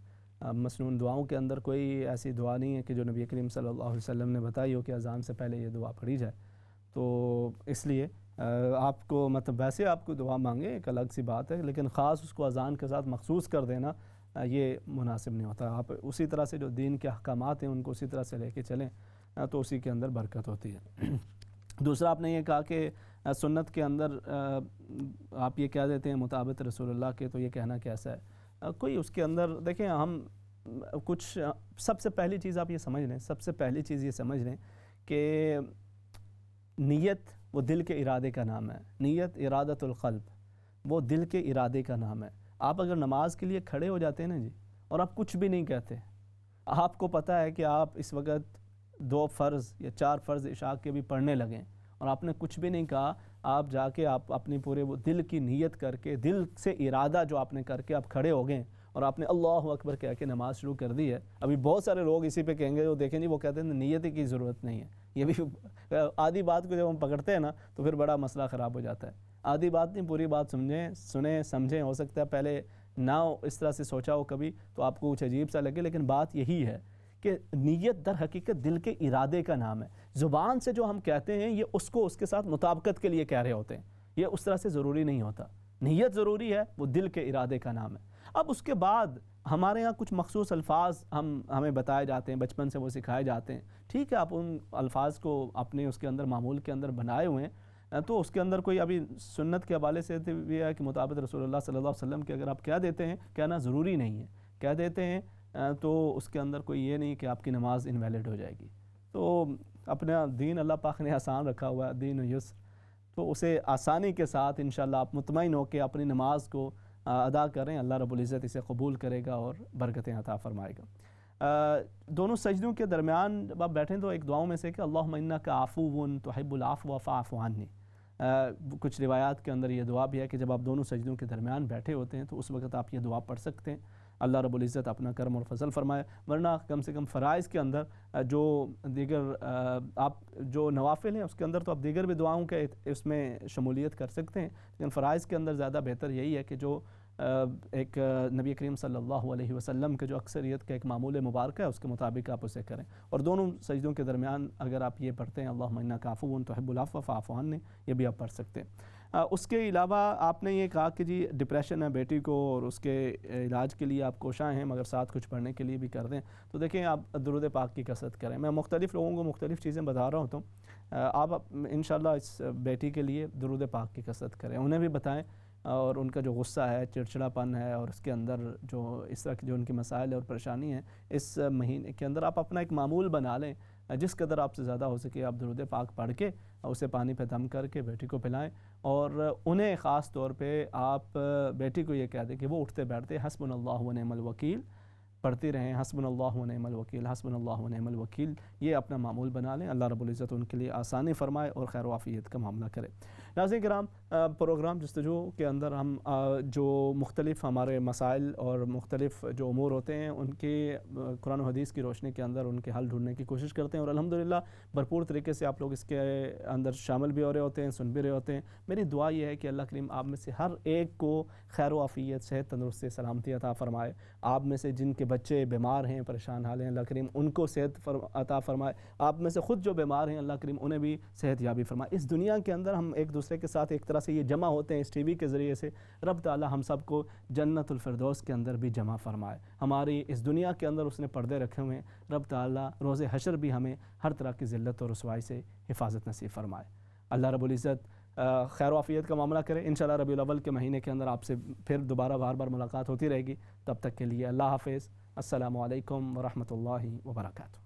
مسنون دعاؤں کے اندر کوئی ایسی دعا نہیں ہے کہ جو نبی کریم صلی اللہ علیہ وسلم نے بتائی ہو کہ اذان سے پہلے یہ دعا پڑھی جائے. تو اس لیے آپ کو مطلب ویسے آپ کو دعا مانگے ایک الگ سی بات ہے، لیکن خاص اس کو اذان کے ساتھ مخصوص کر دینا یہ مناسب نہیں ہوتا. آپ اسی طرح سے جو دین کے احکامات ہیں ان کو اسی طرح سے لے کے چلیں تو اسی کے اندر برکت ہوتی ہے. دوسرا آپ نے یہ کہا کہ سنت کے اندر آپ یہ کہہ دیتے ہیں مطابق رسول اللہ کے، تو یہ کہنا کیسا ہے؟ کوئی اس کے اندر دیکھیں، ہم کچھ سب سے پہلی چیز آپ یہ سمجھ لیں، سب سے پہلی چیز یہ سمجھ لیں کہ نیت وہ دل کے ارادے کا نام ہے. نیت ارادۃ القلب، وہ دل کے ارادے کا نام ہے. آپ اگر نماز کے لیے کھڑے ہو جاتے ہیں نا جی، اور آپ کچھ بھی نہیں کہتے، آپ کو پتہ ہے کہ آپ اس وقت 2 فرض یا 4 فرض عشاء کے بھی پڑھنے لگیں اور آپ نے کچھ بھی نہیں کہا، آپ جا کے آپ اپنی پورے وہ دل کی نیت کر کے، دل سے ارادہ جو آپ نے کر کے آپ کھڑے ہو گئے اور آپ نے اللہ اکبر کہہ کے نماز شروع کر دی ہے. ابھی بہت سارے لوگ اسی پہ کہیں گے، وہ دیکھیں جی وہ کہتے ہیں نیت کی ضرورت نہیں ہے. یہ بھی آدھی بات کو جب ہم پکڑتے ہیں نا تو پھر بڑا مسئلہ خراب ہو جاتا ہے. آدھی بات نہیں، پوری بات سنیں سمجھیں. ہو سکتا ہے پہلے نہ اس طرح سے سوچا ہو کبھی تو آپ کو کچھ عجیب سا لگے، لیکن بات یہی ہے کہ نیت در حقیقت دل کے ارادے کا نام ہے. زبان سے جو ہم کہتے ہیں یہ اس کو اس کے ساتھ مطابقت کے لیے کہہ رہے ہوتے ہیں، یہ اس طرح سے ضروری نہیں ہوتا. نیت ضروری ہے، وہ دل کے ارادے کا نام ہے. اب اس کے بعد ہمارے ہاں کچھ مخصوص الفاظ ہمیں بتائے جاتے ہیں، بچپن سے وہ سکھائے جاتے ہیں. ٹھیک ہے، آپ ان الفاظ کو اپنے اس کے اندر معمول کے اندر بنائے ہوئے ہیں، تو اس کے اندر کوئی ابھی سنت کے حوالے سے بھی ہے کہ مطابق رسول اللہ صلی اللہ علیہ وسلم کے اگر آپ کہہ دیتے ہیں، کہنا ضروری نہیں ہے، کہہ دیتے ہیں تو اس کے اندر کوئی یہ نہیں کہ آپ کی نماز انویلڈ ہو جائے گی. تو اپنا دین اللہ پاک نے آسان رکھا ہوا ہے، دین یسر، تو اسے آسانی کے ساتھ انشاءاللہ آپ مطمئن ہو کے اپنی نماز کو ادا کریں. اللہ رب العزت اسے قبول کرے گا اور برکتیں عطا فرمائے گا. دونوں سجدوں کے درمیان جب آپ بیٹھیں تو ایک دعاؤں میں سے کہ اللہم انک عفو تحب العفو فاعف عنی. کچھ روایات کے اندر یہ دعا بھی ہے کہ جب آپ دونوں سجدوں کے درمیان بیٹھے ہوتے ہیں تو اس وقت آپ یہ دعا پڑھ سکتے ہیں. اللہ رب العزت اپنا کرم اور فضل فرمائے. ورنہ کم سے کم فرائض کے اندر جو دیگر آپ جو نوافل ہیں اس کے اندر تو آپ دیگر بھی دعاؤں کے اس میں شمولیت کر سکتے ہیں، لیکن فرائض کے اندر زیادہ بہتر یہی ہے کہ جو ایک نبی کریم صلی اللہ علیہ وسلم کے جو اکثریت کا ایک معمول مبارک ہے اس کے مطابق آپ اسے کریں. اور دونوں سجدوں کے درمیان اگر آپ یہ پڑھتے ہیں اللہم انک عفو تحب العفو فاعف عنی، یہ بھی آپ پڑھ سکتے ہیں. اس کے علاوہ آپ نے یہ کہا کہ جی ڈپریشن ہے بیٹی کو اور اس کے علاج کے لیے آپ کوشاں ہیں، مگر ساتھ کچھ پڑھنے کے لیے بھی کر دیں. تو دیکھیں آپ درود پاک کی کثرت کریں. میں مختلف لوگوں کو مختلف چیزیں بتا رہا ہوتا ہوں، آپ انشاءاللہ اس بیٹی کے لیے درود پاک کی کثرت کریں، انہیں بھی بتائیں. اور ان کا جو غصہ ہے، چڑچڑا پن ہے، اور اس کے اندر جو اس طرح کی جو ان کی مسائل اور پریشانی ہیں، اس مہینے کے اندر آپ اپنا ایک معمول بنا لیں. جس قدر آپ سے زیادہ ہو سکے آپ درود پاک پڑھ کے اسے پانی پہ دم کر کے بیٹی کو پلائیں. اور انہیں خاص طور پہ آپ بیٹی کو یہ کہہ دیں کہ وہ اٹھتے بیٹھتے حسبنا اللہ و نعم الوکیل پڑھتی رہیں، حسبنا اللہ و نعم الوکیل، حسبنا اللہ و نعم الوکیل. یہ اپنا معمول بنا لیں. اللہ رب العزت ان کے لیے آسانی فرمائے اور خیر و عافیت کا معاملہ کرے. ناظرین کرام، پروگرام جستجو کے اندر ہم جو مختلف ہمارے مسائل اور مختلف جو امور ہوتے ہیں ان کے قرآن و حدیث کی روشنی کے اندر ان کے حل ڈھونڈنے کی کوشش کرتے ہیں، اور الحمدللہ بھرپور طریقے سے آپ لوگ اس کے اندر شامل بھی ہو رہے ہوتے ہیں، سن بھی رہے ہوتے ہیں. میری دعا یہ ہے کہ اللہ کریم آپ میں سے ہر ایک کو خیر و عافیت، صحت، تندرستی، سلامتی عطا فرمائے. آپ میں سے جن کے بچے بیمار ہیں، پریشان حال ہیں، اللہ کریم ان کو صحت عطا فرمائے. آپ میں سے خود جو بیمار ہیں، اللہ کریم انہیں بھی صحت یابی فرمائے. اس دنیا کے اندر ہم ایک دوسرے کے ساتھ ایک طرح سے یہ جمع ہوتے ہیں اس ٹی وی کے ذریعے سے. رب تعالی ہم سب کو جنت الفردوس کے اندر بھی جمع فرمائے. ہماری اس دنیا کے اندر اس نے پردے رکھے ہوئے ہیں، رب تعالی روز حشر بھی ہمیں ہر طرح کی ذلت اور رسوائی سے حفاظت نصیب فرمائے. اللہ رب العزت خیر و عافیت کا معاملہ کرے. انشاءاللہ ربیع الاول کے مہینے کے اندر آپ سے پھر دوبارہ بار بار ملاقات ہوتی رہے گی. تب تک کے لیے اللہ حافظ. السلام علیکم ورحمۃ اللہ وبرکاتہ.